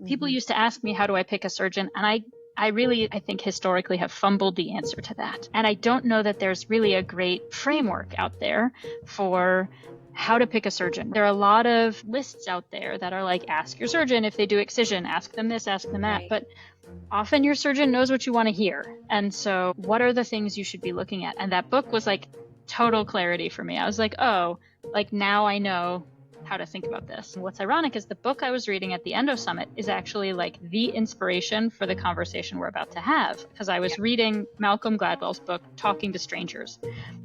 People used to ask me, how do I pick a surgeon? And I think historically have fumbled the answer to that. And I don't know that there's really a great framework out there for how to pick a surgeon. There are a lot of lists out there that are like, ask your surgeon if they do excision, ask them this, ask them that. Right. But often your surgeon knows what you want to hear. And so what are the things you should be looking at? And that book was like total clarity for me. I was like, oh, like now I know how to think about this. What's ironic is the book I was reading at the Endo Summit is actually like the inspiration for the conversation we're about to have, because I was reading Malcolm Gladwell's book, Talking to Strangers.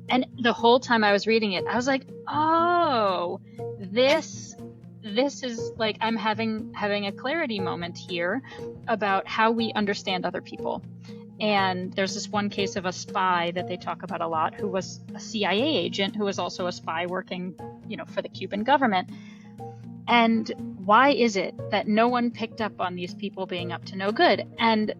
And the whole time I was reading it, I was like, oh, this is like, I'm having a clarity moment here about how we understand other people. And there's this one case of a spy that they talk about a lot, who was a CIA agent who was also a spy working, for the Cuban government. And why is it that no one picked up on these people being up to no good? And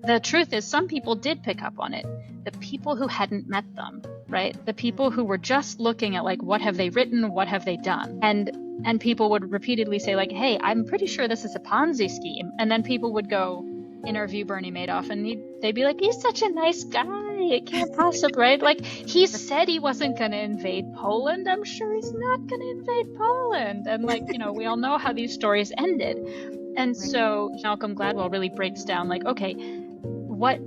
the truth is, some people did pick up on it. The people who hadn't met them, right? The people who were just looking at like, what have they written? What have they done? And people would repeatedly say like, hey, I'm pretty sure this is a Ponzi scheme. And then people would go interview Bernie Madoff and they'd be like, he's such a nice guy. It can't possibly, right? Like, he said he wasn't going to invade Poland. I'm sure he's not going to invade Poland. And like, we all know how these stories ended. And so Malcolm Gladwell really breaks down like, okay, what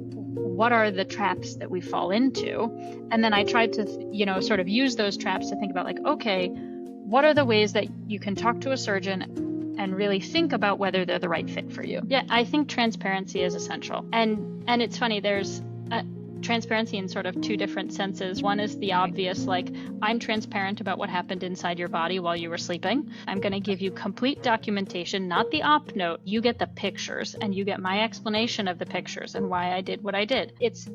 are the traps that we fall into? And then I tried to, sort of use those traps to think about like, okay, what are the ways that you can talk to a surgeon and really think about whether they're the right fit for you? Yeah, I think transparency is essential. And it's funny, there's transparency in sort of two different senses. One is the obvious, like, I'm transparent about what happened inside your body while you were sleeping. I'm going to give you complete documentation, not the op note. You get the pictures and you get my explanation of the pictures and why I did what I did. It's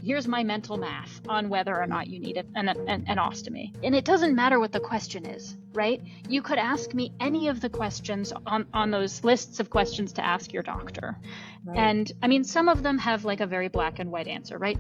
here's my mental math on whether or not you need an ostomy. And it doesn't matter what the question is, right? You could ask me any of the questions on those lists of questions to ask your doctor. Right. And I mean, some of them have like a very black and white answer, right?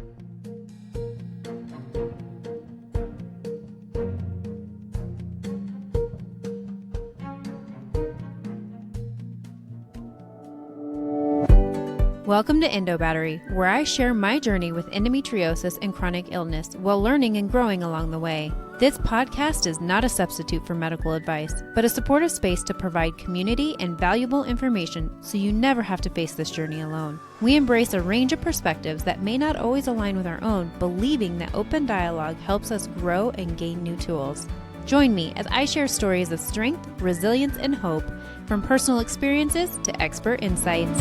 Welcome to Endo Battery, where I share my journey with endometriosis and chronic illness while learning and growing along the way. This podcast is not a substitute for medical advice, but a supportive space to provide community and valuable information so you never have to face this journey alone. We embrace a range of perspectives that may not always align with our own, believing that open dialogue helps us grow and gain new tools. Join me as I share stories of strength, resilience, and hope, from personal experiences to expert insights.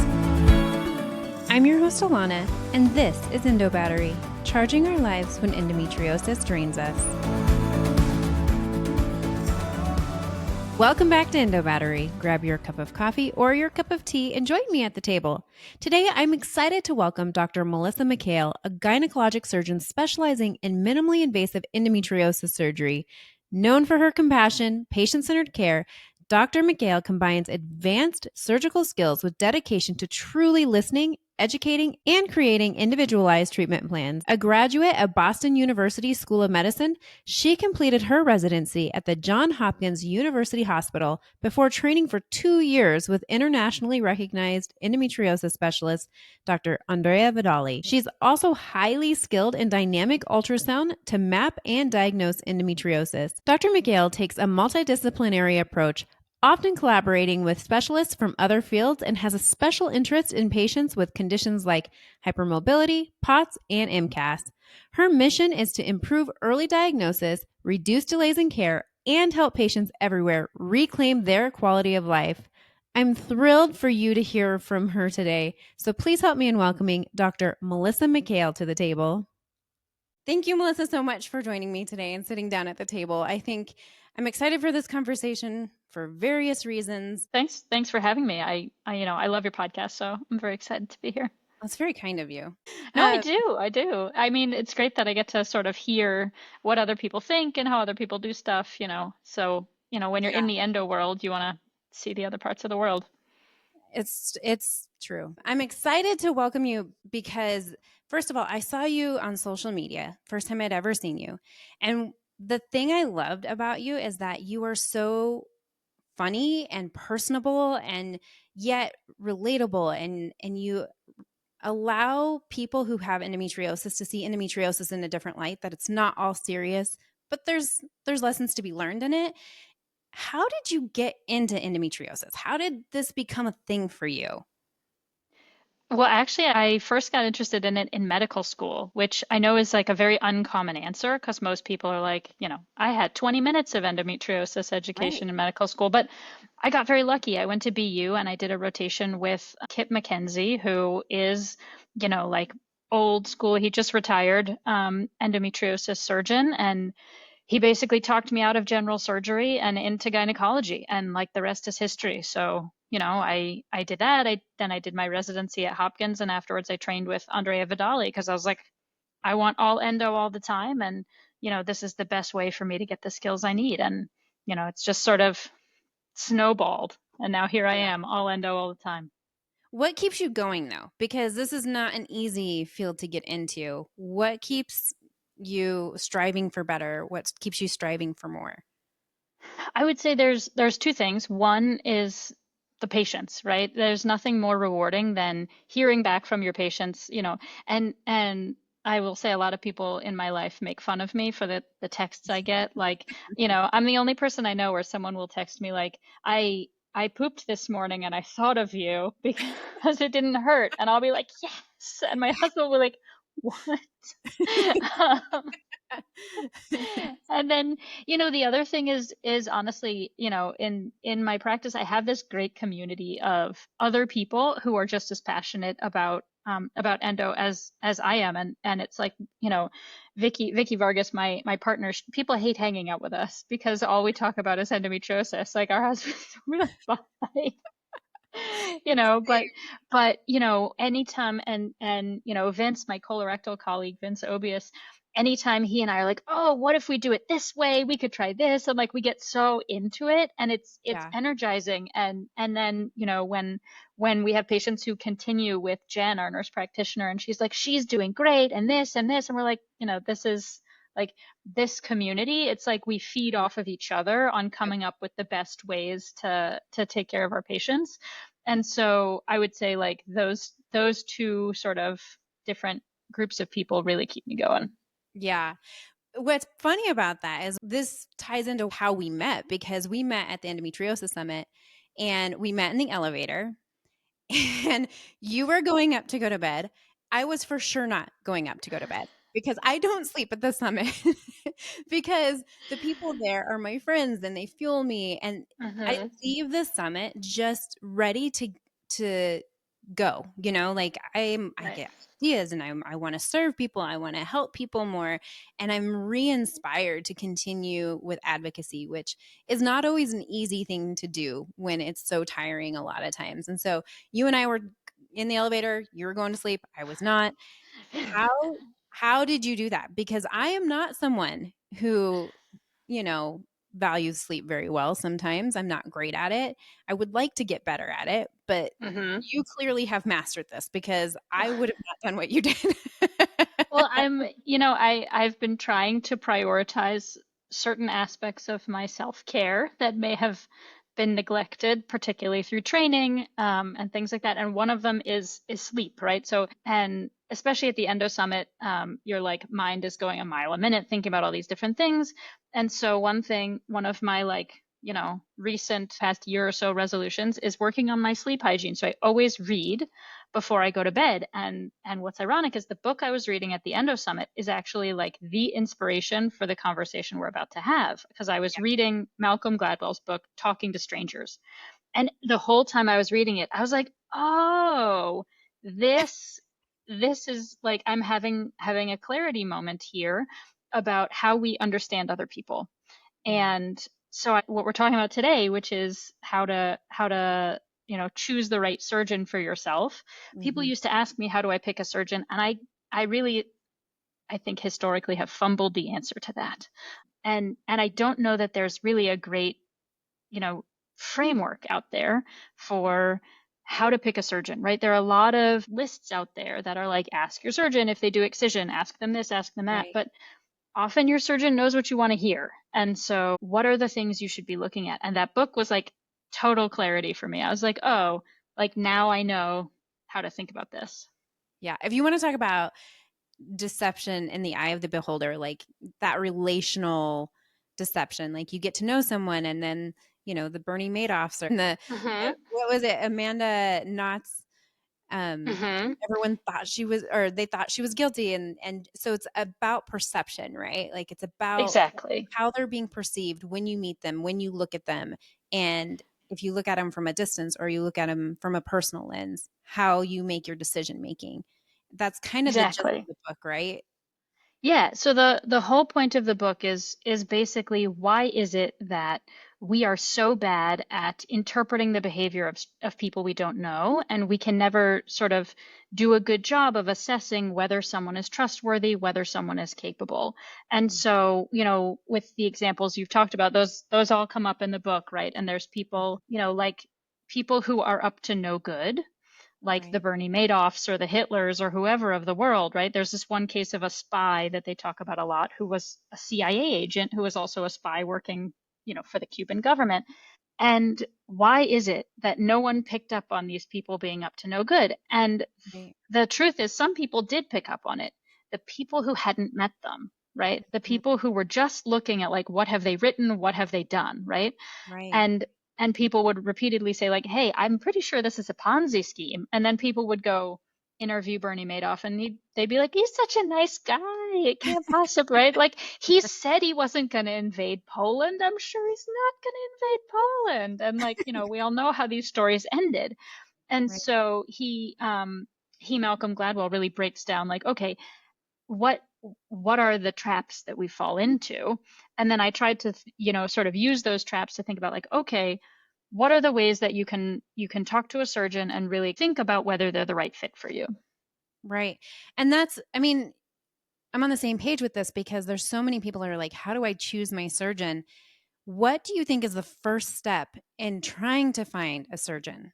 I'm your host, Alana, and this is Endo Battery, charging our lives when endometriosis drains us. Welcome back to Endo Battery. Grab your cup of coffee or your cup of tea and join me at the table. Today, I'm excited to welcome Dr. Melissa McHale, a gynecologic surgeon specializing in minimally invasive endometriosis surgery. Known for her compassion, patient-centered care, Dr. McHale combines advanced surgical skills with dedication to truly listening, educating, and creating individualized treatment plans. A graduate of Boston University School of Medicine, she completed her residency at the Johns Hopkins University Hospital before training for 2 years with internationally recognized endometriosis specialist, Dr. Andrea Vidali. She's also highly skilled in dynamic ultrasound to map and diagnose endometriosis. Dr. McHale takes a multidisciplinary approach, often collaborating with specialists from other fields, and has a special interest in patients with conditions like hypermobility, POTS, and MCAS. Her mission is to improve early diagnosis, reduce delays in care, and help patients everywhere reclaim their quality of life. I'm thrilled for you to hear from her today, so please help me in welcoming Dr. Melissa McHale to the table. Thank you, Melissa, so much for joining me today and sitting down at the table. I'm excited for this conversation for various reasons. Thanks for having me. I love your podcast, so I'm very excited to be here. That's very kind of you. No, I do. I mean, it's great that I get to sort of hear what other people think and how other people do stuff, So, when you're in the endo world, you want to see the other parts of the world. It's true. I'm excited to welcome you because, first of all, I saw you on social media, first time I'd ever seen you. And the thing I loved about you is that you are so funny and personable, and yet relatable, and you allow people who have endometriosis to see endometriosis in a different light, that it's not all serious, but there's lessons to be learned in it. How did you get into endometriosis? How did this become a thing for you? Well, actually, I first got interested in it in medical school, which I know is like a very uncommon answer because most people are like, I had 20 minutes of endometriosis Right. education in medical school, but I got very lucky. I went to BU and I did a rotation with Kip McKenzie, who is, like old school. He just retired, endometriosis surgeon, and he basically talked me out of general surgery and into gynecology, and like the rest is history. So I did that. I did my residency at Hopkins, and afterwards I trained with Andrea Vidali because I was like, I want all endo all the time, and this is the best way for me to get the skills I need. And it's just sort of snowballed, and now here I Yeah. am, all endo all the time. What keeps you going though? Because this is not an easy field to get into. What keeps you striving for better? What keeps you striving for more? I would say there's two things. One is the patients, right? There's nothing more rewarding than hearing back from your patients, and I will say a lot of people in my life make fun of me for the texts I get. Like, I'm the only person I know where someone will text me like, I pooped this morning and I thought of you because it didn't hurt. And I'll be like, yes. And my husband will be like, what? Um, and then, the other thing is honestly, in my practice, I have this great community of other people who are just as passionate about endo as I am. And it's like, Vicky Vargas, my partner, people hate hanging out with us because all we talk about is endometriosis. Like our husbands really fight. But anytime, and Vince, my colorectal colleague, Vince Obius, anytime he and I are like, oh, what if we do it this way, we could try this, and like we get so into it, and it's Yeah. energizing. And then when we have patients who continue with Jen, our nurse practitioner, and she's like, she's doing great, and this and this, and we're like, this is like this community, it's like we feed off of each other on Yep. coming up with the best ways to take care of our patients. And so I would say like those two sort of different groups of people really keep me going. Yeah. What's funny about that is this ties into how we met, because we met at the endometriosis summit and we met in the elevator and you were going up to go to bed. I was for sure not going up to go to bed because I don't sleep at the summit because the people there are my friends and they fuel me, and I Mm-hmm. leave the summit just ready to go, like I Right. get ideas and I want to serve people, I want to help people more, and I'm re-inspired to continue with advocacy, which is not always an easy thing to do when it's so tiring a lot of times. And so you and I were in the elevator, you were going to sleep, I was not. how how did you do that? Because I am not someone who, you know, values sleep very well. Sometimes I'm not great at it. I would like to get better at it, but Mm-hmm. you clearly have mastered this because I would have not done what you did. Well, I've been trying to prioritize certain aspects of my self-care that may have been neglected, particularly through training, and things like that. And one of them is sleep, right? So, and especially at the Endo Summit, your like mind is going a mile a minute thinking about all these different things. And so one of my like, recent past year or so resolutions is working on my sleep hygiene. So I always read before I go to bed. And what's ironic is the book I was reading at the Endo Summit is actually like the inspiration for the conversation we're about to have, because I was reading Malcolm Gladwell's book Talking to Strangers. And the whole time I was reading it, I was like, "Oh, this this is like I'm having a clarity moment here about how we understand other people." Yeah. And so what we're talking about today, which is how to choose the right surgeon for yourself. People Hmm. used to ask me, how do I pick a surgeon? And I really, I think historically have fumbled the answer to that. And I don't know that there's really a great, you know, framework out there for how to pick a surgeon, right? There are a lot of lists out there that are like, ask your surgeon if they do excision, ask them this, ask them that. Right. But often your surgeon knows what you want to hear. And so, what are the things you should be looking at? And that book was like total clarity for me. I was like, oh, like now I know how to think about this. Yeah. If you want to talk about deception in the eye of the beholder, like that relational deception, like you get to know someone and then, the Bernie Madoffs or Mm-hmm. what was it? Amanda Knott's, um, Mm-hmm. everyone thought she was, or they thought she was guilty. And so it's about perception, right? Like it's about Exactly. how they're being perceived when you meet them, when you look at them. And if you look at them from a distance or you look at them from a personal lens, how you make your decision making. That's kind of the gist of Exactly. the book, right? Yeah, so the whole point of the book is basically why is it that we are so bad at interpreting the behavior of people we don't know, and we can never sort of do a good job of assessing whether someone is trustworthy, whether someone is capable. And so, with the examples you've talked about, those all come up in the book, right? And there's people, like people who are up to no good, like the Right. Bernie Madoffs or the Hitlers or whoever of the world, right? There's this one case of a spy that they talk about a lot who was a CIA agent who was also a spy working, for the Cuban government. And why is it that no one picked up on these people being up to no good? And Right. the truth is, some people did pick up on it. The people who hadn't met them, right? The Mhm. people who were just looking at, like, what have they written? What have they done, right? Right. And people would repeatedly say, like, hey, I'm pretty sure this is a Ponzi scheme. And then people would go interview Bernie Madoff and they'd be like, he's such a nice guy, it can't possibly, right? Like, he said he wasn't going to invade Poland, I'm sure he's not going to invade Poland. And, like, we all know how these stories ended. And Right. so he Malcolm Gladwell really breaks down, like, okay, what what are the traps that we fall into? And then I tried to sort of use those traps to think about, like, okay, what are the ways that you can talk to a surgeon and really think about whether they're the right fit for you. Right. And that's, I mean, I'm on the same page with this because there's so many people that are like, how do I choose my surgeon? What do you think is the first step in trying to find a surgeon?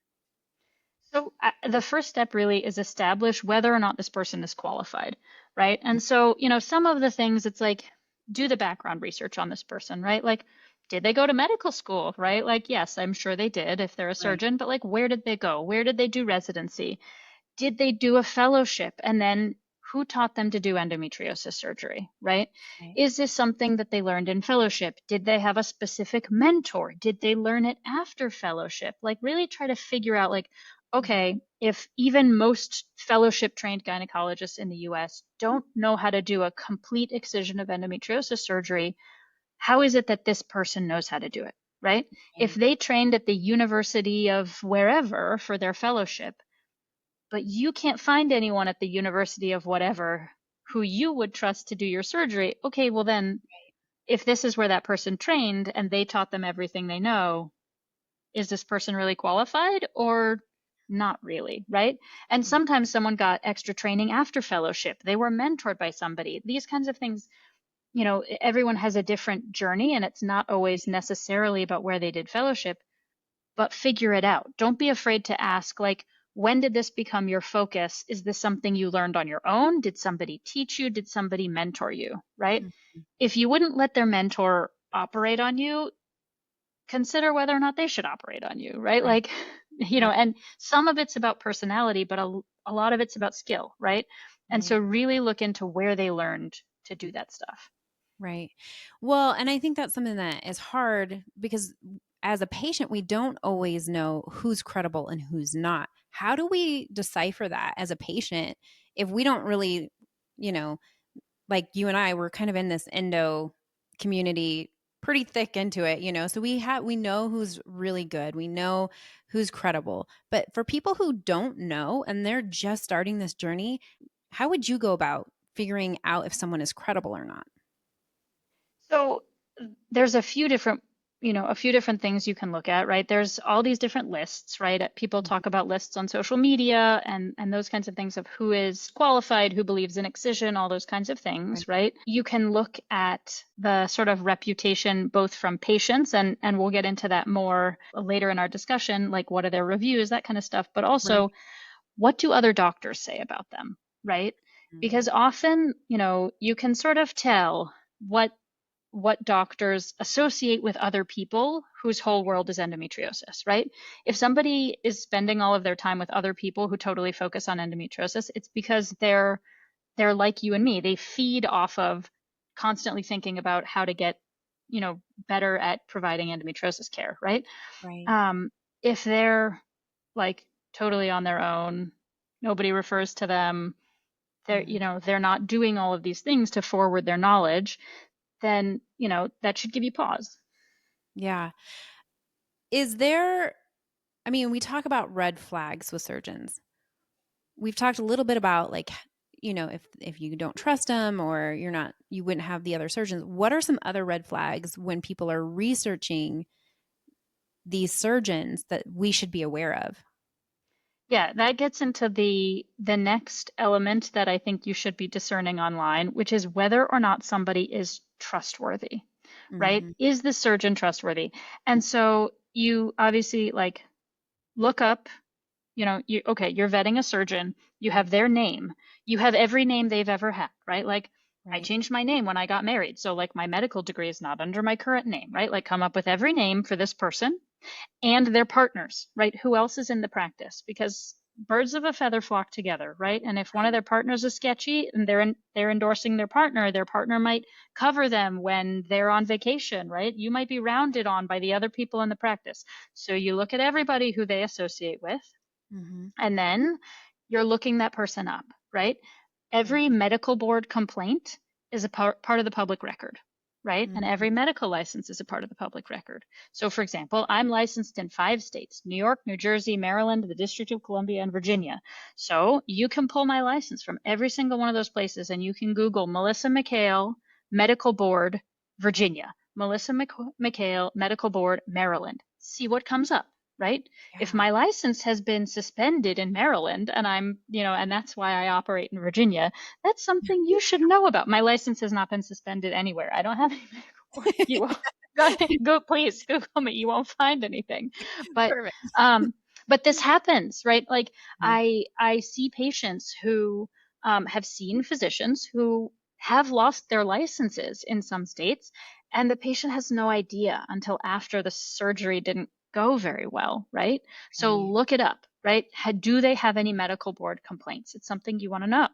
So the first step really is establish whether or not this person is qualified, right? And so, some of the things, it's like, do the background research on this person, right? Like, did they go to medical school, right? Like, yes, I'm sure they did if they're a Right. surgeon, but, like, where did they go? Where did they do residency? Did they do a fellowship? And then who taught them to do endometriosis surgery, right? Right. Is this something that they learned in fellowship? Did they have a specific mentor? Did they learn it after fellowship? Like, really try to figure out, like, Mhm. okay, if even most fellowship trained gynecologists in the US don't know how to do a complete excision of endometriosis surgery, how is it that this person knows how to do it, right? If Right. they trained at the University of wherever for their fellowship, but you can't find anyone at the University of whatever who you would trust to do your surgery, okay, well then, if this is where that person trained and they taught them everything they know, is this person really qualified or not really, right? And Mhm. sometimes someone got extra training after fellowship. They were mentored by somebody. These kinds of things, everyone has a different journey and it's not always Right. necessarily about where they did fellowship, but figure it out. Don't be afraid to ask, like, when did this become your focus? Is this something you learned on your own? Did somebody teach you? Did somebody mentor you? Right? Mhm. If you wouldn't let their mentor operate on you, consider whether or not they should operate on you, right? Right. Like, Yep. and some of it's about personality, but a lot of it's about skill, right? And so Right. really look into where they learned to do that stuff. Right. Well, and I think that's something that is hard because as a patient, we don't always know who's credible and who's not. How do we decipher that as a patient if we don't really, you know, like you and I were kind of in this endo community pretty thick into it, so we know who's really good. We know who's credible. But for people who don't know and they're just starting this journey, how would you go about figuring out if someone is credible or not? So there's a few different things you can look at, right? There's all these different lists, right? People Mhm. talk about lists on social media and those kinds of things of who is qualified, who believes in excision, all those kinds of Right. things, right? You can look at the sort of reputation both from patients and we'll get into that more later in our discussion, like what are their reviews, that kind of stuff, but Right. also what do other doctors say about them, right? Mm. Because often, you can sort of tell what what doctors associate with other people whose whole world is endometriosis, right? If somebody is spending all of their time with other people who totally focus on endometriosis, it's because they're like you and me. They feed off of constantly thinking about how to get, better at providing endometriosis care, right? Right. Um, if they're like totally on their own, nobody refers to them, Mhm. they're not doing all of these things to forward their knowledge, then, that should give you pause. Yeah. Is there, I mean, we talk about red flags with surgeons. We've talked a little bit about like, if you don't trust them or you wouldn't have the other surgeons. What are some other red flags when people are researching these surgeons that we should be aware of? Yeah, that gets into the next element that I think you should be discerning online, which is whether or not somebody is trustworthy, right? Mhm. Is the surgeon trustworthy? And so you obviously like look up, you're vetting a surgeon, you have their name, you have every name they've ever had, right? Like I Right. changed my name when I got married, so like my medical degree is not under my current name, right? Like come up with every name for this person and their partners, right? Who else is in the practice? Because birds of a feather flock together, right? And if one of Right. their partners is sketchy and they're endorsing their partner might cover them when they're on vacation, right? You might be rounded on by the other people in the practice. So you look at everybody who they associate with, Mhm. and then you're looking that person up, right? Right. Every medical board complaint is a part of the public record, right? And Mhm. every medical license is a part of the public record. So, for example, I'm licensed in 5 states: New York, New Jersey, Maryland, the District of Columbia, and Virginia. So, you can pull my license from every single one of those places and you can Google Melissa McHale, Medical Board, Virginia, Melissa McHale, Medical Board, Maryland. See what comes up, right? If Yeah. my license has been suspended in Maryland and and that's why I operate in Virginia, that's something you should know about. My license has not been suspended anywhere. I don't have any medical board. You will go, please Google me. You won't find anything. But, Perfect. um, but this happens, right? Like Mhm. I see patients who, have seen physicians who have lost their licenses in some states, and the patient has no idea until after the surgery didn't go very well, right? So Right. look it up, right? Do they have any medical board complaints? It's something you want to know.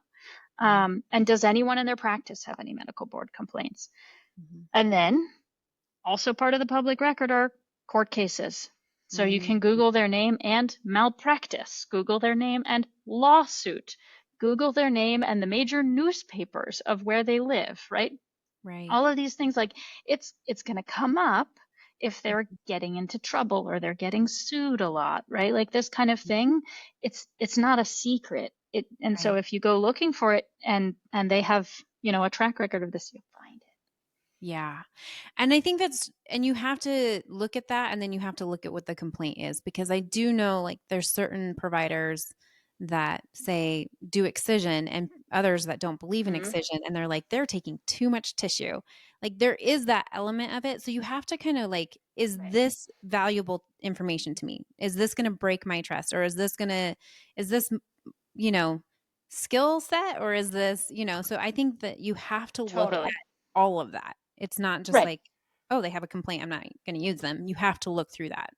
Right. And does anyone in their practice have any medical board complaints? Mhm. And then also part of the public record are court cases. So you Mhm. can Google their name and malpractice, Google their name and lawsuit, Google their name and the major newspapers of where they live, right? Right. All of these things, like it's going to come up if they're getting into trouble or they're getting sued a lot, right? Like this kind of thing, it's not a secret. And so Right. if you go looking for it and they have, a track record of this, you'll find it. Yeah. And I think and you have to look at that and then you have to look at what the complaint is because I do know like there's certain providers that say do excision and others that don't believe in Mhm. excision and they're like they're taking too much tissue. Like there is that element of it. So you have to kind of like is Right. this valuable information to me? Is this going to break my trust or is this you know skill set or is this, so I think that you have to look at Totally. all of that. It's not just Right. like, oh, they have a complaint. I'm not going to use them. You have to look through that.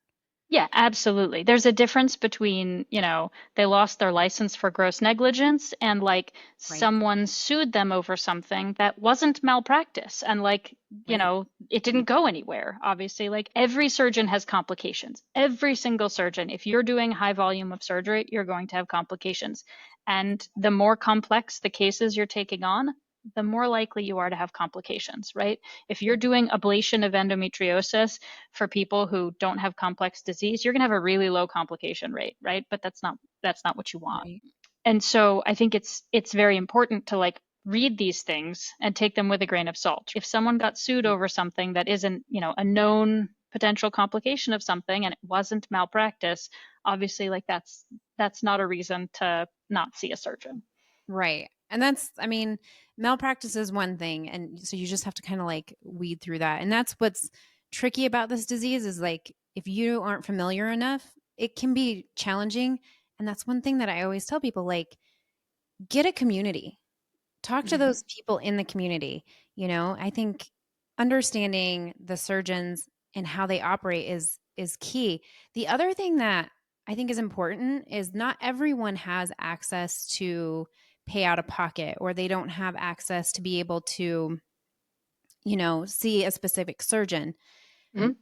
Yeah, absolutely. There's a difference between, they lost their license for gross negligence and like Right. someone sued them over something that wasn't malpractice and like, Right. it didn't go anywhere. Obviously, like every surgeon has complications. Every single surgeon, if you're doing high volume of surgery, you're going to have complications. And the more complex the cases you're taking on, the more likely you are to have complications, right? If you're doing ablation of endometriosis, for people who don't have complex disease, you're going to have a really low complication rate, right? But that's not what you want. Right. And so I think it's very important to like read these things and take them with a grain of salt. If someone got sued over something that isn't, a known potential complication of something and it wasn't malpractice, obviously like that's not a reason to not see a surgeon. Right. And I mean, malpractice is one thing. And so you just have to kind of like weed through that. And that's what's tricky about this disease is like, if you aren't familiar enough, it can be challenging. And that's one thing that I always tell people like, get a community, talk to Mhm. those people in the community. I think understanding the surgeons and how they operate is key. The other thing that I think is important is not everyone has access to pay out of pocket, or they don't have access to be able to, see a specific surgeon. Mhm.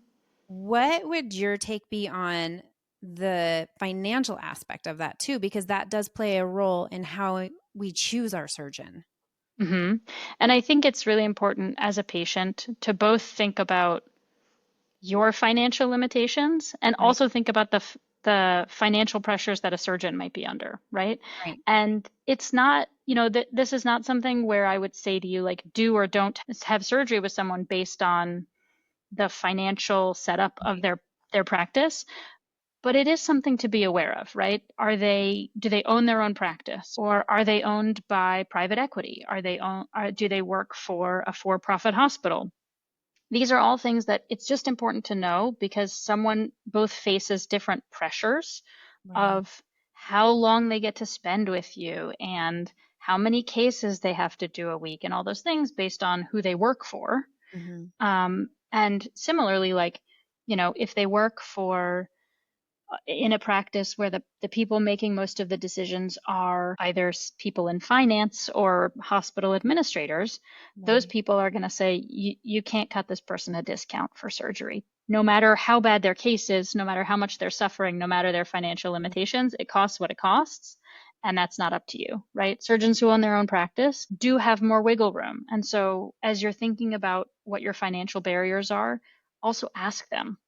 What would your take be on the financial aspect of that too? Because that does play a role in how we choose our surgeon. Hmm. And I think it's really important as a patient to both think about your financial limitations and Right. also think about the financial pressures that a surgeon might be under, right? Right. And it's not, this is not something where I would say to you, like, do or don't have surgery with someone based on the financial setup of Right. their practice. But it is something to be aware of, right? Do they own their own practice, or are they owned by private equity? Do they work for a for-profit hospital? These are all things that it's just important to know because someone both faces different pressures Right. of how long they get to spend with you and how many cases they have to do a week and all those things based on who they work for. Hmm. And similarly, like, if they work for in a practice where the people making most of the decisions are either people in finance or hospital administrators, those Right. people are going to say, you can't cut this person a discount for surgery. No matter how bad their case is, no matter how much they're suffering, no matter their financial limitations, it costs what it costs. And that's not up to you, right? Surgeons who own their own practice do have more wiggle room. And so as you're thinking about what your financial barriers are, also ask them.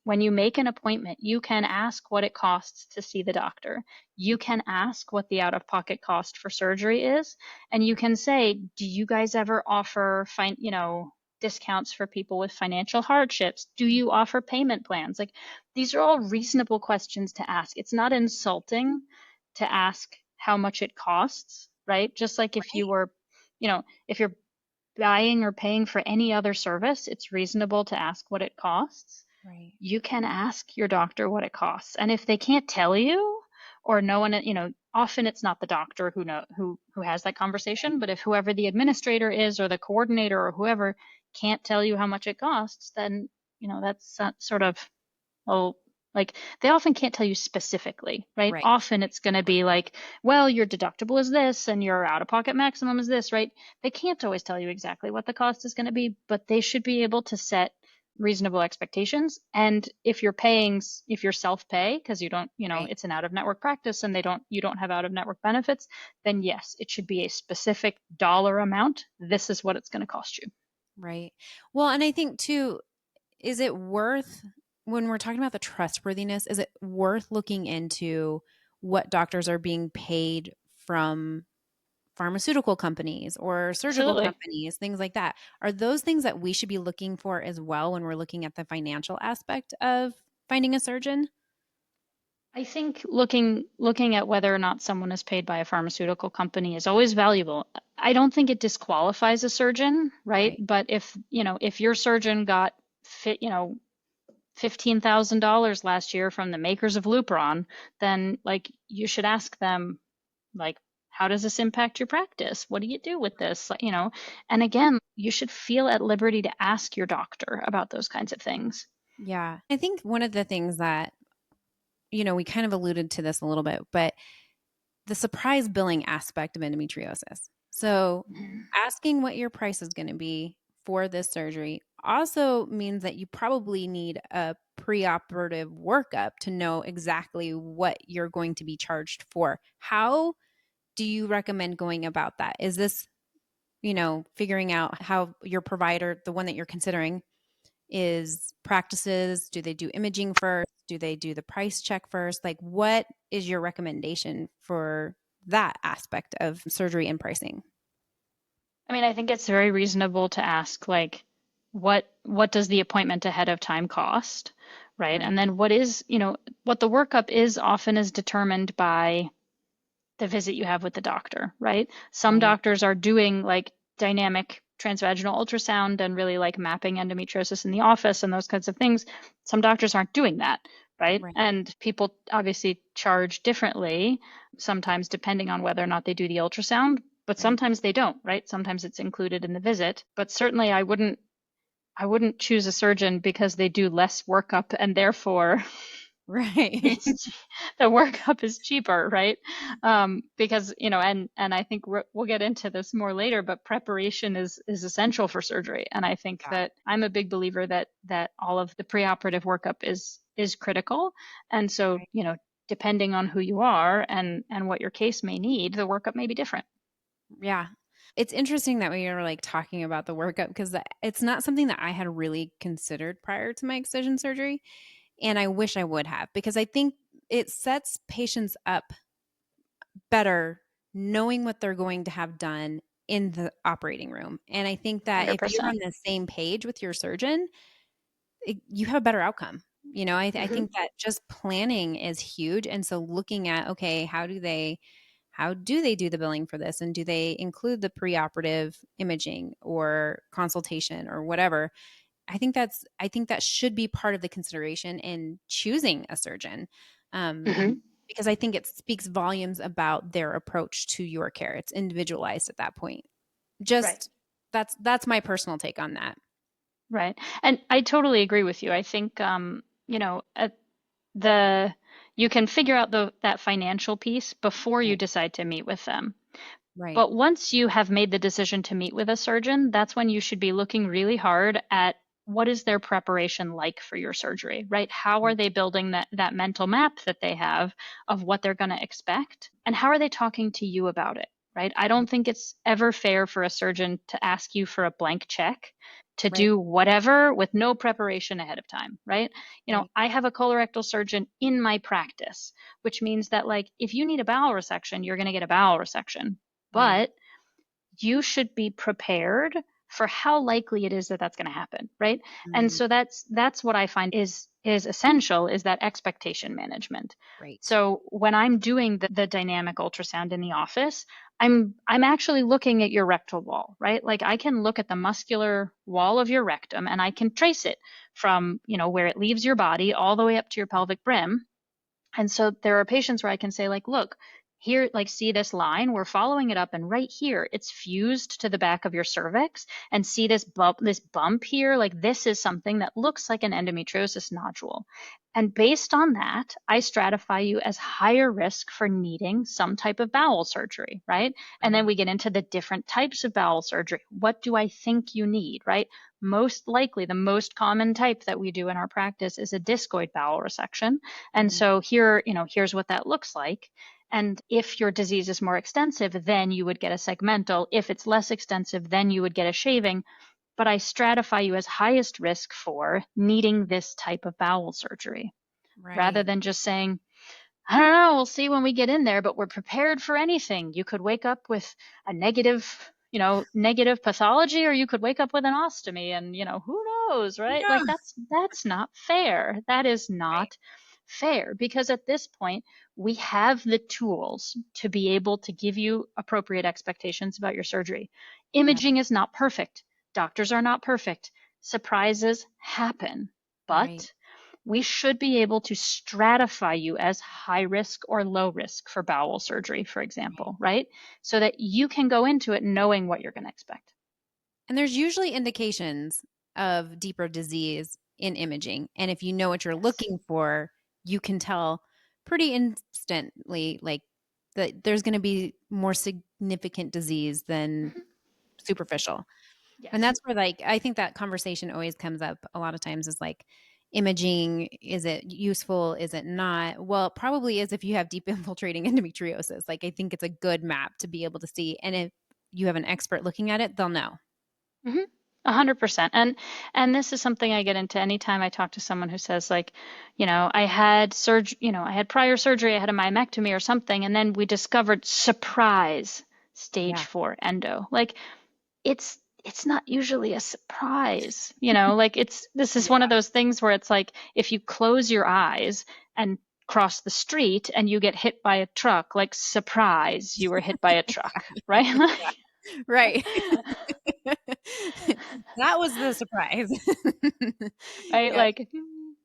When you make an appointment, you can ask what it costs to see the doctor. You can ask what the out of pocket cost for surgery is. And you can say, do you guys ever offer discounts for people with financial hardships? Do you offer payment plans? Like, these are all reasonable questions to ask. It's not insulting to ask how much it costs, right? Just like if you were, if you're buying or paying for any other service, it's reasonable to ask what it costs. Right. You can ask your doctor what it costs. And if they can't tell you, or no one, often it's not the doctor who has that conversation, but if whoever the administrator is or the coordinator or whoever can't tell you how much it costs, then, that's sort of, oh, like, they often can't tell you specifically, right? Right. Often it's going to be like, well, your deductible is this and your out of pocket maximum is this, right? They can't always tell you exactly what the cost is going to be, but they should be able to set reasonable expectations. And if you're self pay, because you don't, Right. it's an out of network practice and you don't have out of network benefits, then yes, it should be a specific dollar amount. This is what it's going to cost you. Right. Well, and I think too, is it worth, when we're talking about the trustworthiness, is it worth looking into what doctors are being paid from pharmaceutical companies or surgical Absolutely. companies, things like that? Are those things that we should be looking for as well when we're looking at the financial aspect of finding a surgeon? I think looking at whether or not someone is paid by a pharmaceutical company is always valuable. I don't think it disqualifies a surgeon, right? Right. But if your surgeon got fit, $15,000 last year from the makers of Lupron, then like you should ask them, like, how does this impact your practice? What do you do with this? And again, you should feel at liberty to ask your doctor about those kinds of things. Yeah. I think one of the things that, we kind of alluded to this a little bit, but the surprise billing aspect of endometriosis. So, asking what your price is going to be for this surgery also means that you probably need a preoperative workup to know exactly what you're going to be charged for. How do you recommend going about that? Is this, figuring out how your provider, the one that you're considering, is practices? Do they do imaging first? Do they do the price check first? Like, what is your recommendation for that aspect of surgery and pricing? I mean, I think it's very reasonable to ask, like, what does the appointment ahead of time cost, right? Right. And then what the workup is determined by the visit you have with the doctor, right? Some Right. doctors are doing like dynamic transvaginal ultrasound and really like mapping endometriosis in the office and those kinds of things. Some doctors aren't doing that, right? Right. And people obviously charge differently, sometimes depending on whether or not they do the ultrasound, but Right. sometimes they don't, right? Sometimes it's included in the visit, but certainly I wouldn't. I wouldn't choose a surgeon because they do less workup and therefore Right. it's the workup is cheaper, right? Because and I think we'll get into this more later, but preparation is essential for surgery, and I think Yeah. that I'm a big believer that all of the preoperative workup is critical, and so Right. depending on who you are and what your case may need, the workup may be different. Yeah. It's interesting that we are like talking about the workup because it's not something that I had really considered prior to my excision surgery. And I wish I would have because I think it sets patients up better knowing what they're going to have done in the operating room. And I think that if you're on 100%. the same page with your surgeon, you have a better outcome. I Hmm. think that just planning is huge. And so looking at, okay, how do they do the billing for this? And do they include the preoperative imaging or consultation or whatever? I think that should be part of the consideration in choosing a surgeon. Um, Hmm. because I think it speaks volumes about their approach to your care. It's individualized at that point. Right. Just that's my personal take on that. Right. And I totally agree with you. I think at the you can figure out that financial piece before you Right. decide to meet with them. Right. But once you have made the decision to meet with a surgeon, that's when you should be looking really hard at what is their preparation like for your surgery, right? How are Right. they building that mental map that they have of what they're going to expect? And how are they talking to you about it, right? I don't think it's ever fair for a surgeon to ask you for a blank check to Right. do whatever with no preparation ahead of time, right? Right. I have a colorectal surgeon in my practice, which means that like if you need a bowel resection, you're going to get a bowel resection, Right. but you should be prepared for how likely it is that that's going to happen, right? And Mm, so that's what I find is essential, is that expectation management. right. So when I'm doing the dynamic ultrasound in the office, I'm actually looking at your rectal wall, right? Like I can look at the muscular wall of your rectum and I can trace it from, where it leaves your body all the way up to your pelvic brim. And so there are patients where I can say, like, look, here, like, see this line? We're following it up, and right here, it's fused to the back of your cervix. And see this bump here? Like, this is something that looks like an endometriosis nodule. And based on that, I stratify you as higher risk for needing some type of bowel surgery, right? And then Right. we get into the different types of bowel surgery. What do I think you need, right? Most likely, the most common type that we do in our practice is a discoid bowel resection. And Mhm. so here's what that looks like. And if your disease is more extensive, then you would get a segmental. If it's less extensive, then you would get a shaving. But I stratify you as highest risk for needing this type of bowel surgery rather Right. than just saying, I don't know, we'll see when we get in there, but we're prepared for anything. You could wake up with a negative pathology, or you could wake up with an ostomy and, who knows, right? Yeah. Like that's not fair. That is Right. not fair because at this point, we have the tools to be able to give you appropriate expectations about your surgery. Yeah. Imaging is not perfect. Doctors are not perfect. Surprises happen, Right. but we should be able to stratify you as high risk or low risk for bowel surgery, for Right. example, right? So that you can go into it knowing what you're going to expect. And there's usually indications of deeper disease in imaging. And if you know what you're Yes. looking for, you can tell pretty instantly, like, that there's going to be more significant disease than Mhm. superficial. And Yes. that's where, like, I think that conversation always comes up a lot of times is like, imaging, is it useful? Is it not? Well, it probably is if you have deep infiltrating endometriosis. Like, I think it's a good map to be able to see. And if you have an expert looking at it, they'll know. 100%. And this is something I get into anytime I talk to someone who says like, I had I had prior surgery, I had a myomectomy or something, and then we discovered surprise stage Yeah. 4 endo. Like it's not usually a surprise, like this is one Yeah. of those things where it's like if you close your eyes and cross the street and you get hit by a truck, like surprise, you were hit by a truck, right? Yeah. Right. That was the surprise. Right? Yep. Like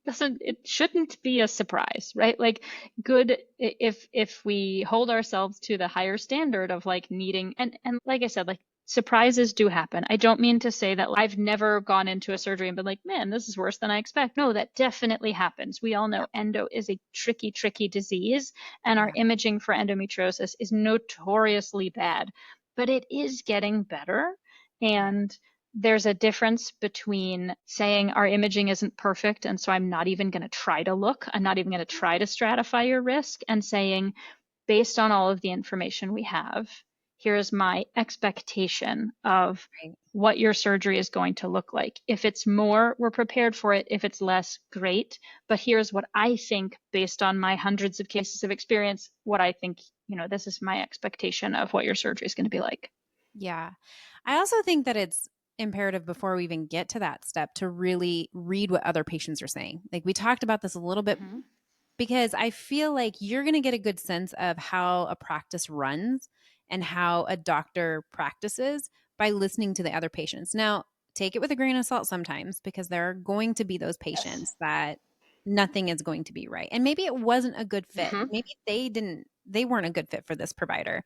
doesn't it shouldn't be a surprise, right? Like good if we hold ourselves to the higher standard of like needing and like I said, like surprises do happen. I don't mean to say that I've never gone into a surgery and been like, man, this is worse than I expect. No, that definitely happens. We all know endo is a tricky, tricky disease, and our Yeah. imaging for endometriosis is notoriously bad, but it is getting better. Yeah. And there's a difference between saying our imaging isn't perfect, and so I'm not even going to try to look, I'm not even going to try to stratify your risk, and saying, based on all of the information we have, here's my expectation of Right. what your surgery is going to look like. If it's more, we're prepared for it. If it's less, great. But here's what I think, based on my hundreds of cases of experience, what I think, this is my expectation of what your surgery is going to be like. Yeah. I also think that it's imperative before we even get to that step to really read what other patients are saying. Like we talked about this a little bit Mm-hmm. because I feel like you're going to get a good sense of how a practice runs and how a doctor practices by listening to the other patients. Now, take it with a grain of salt sometimes because there are going to be those Yes. patients that nothing is going to be right. And maybe it wasn't a good fit. Mm-hmm. Maybe they weren't a good fit for this provider.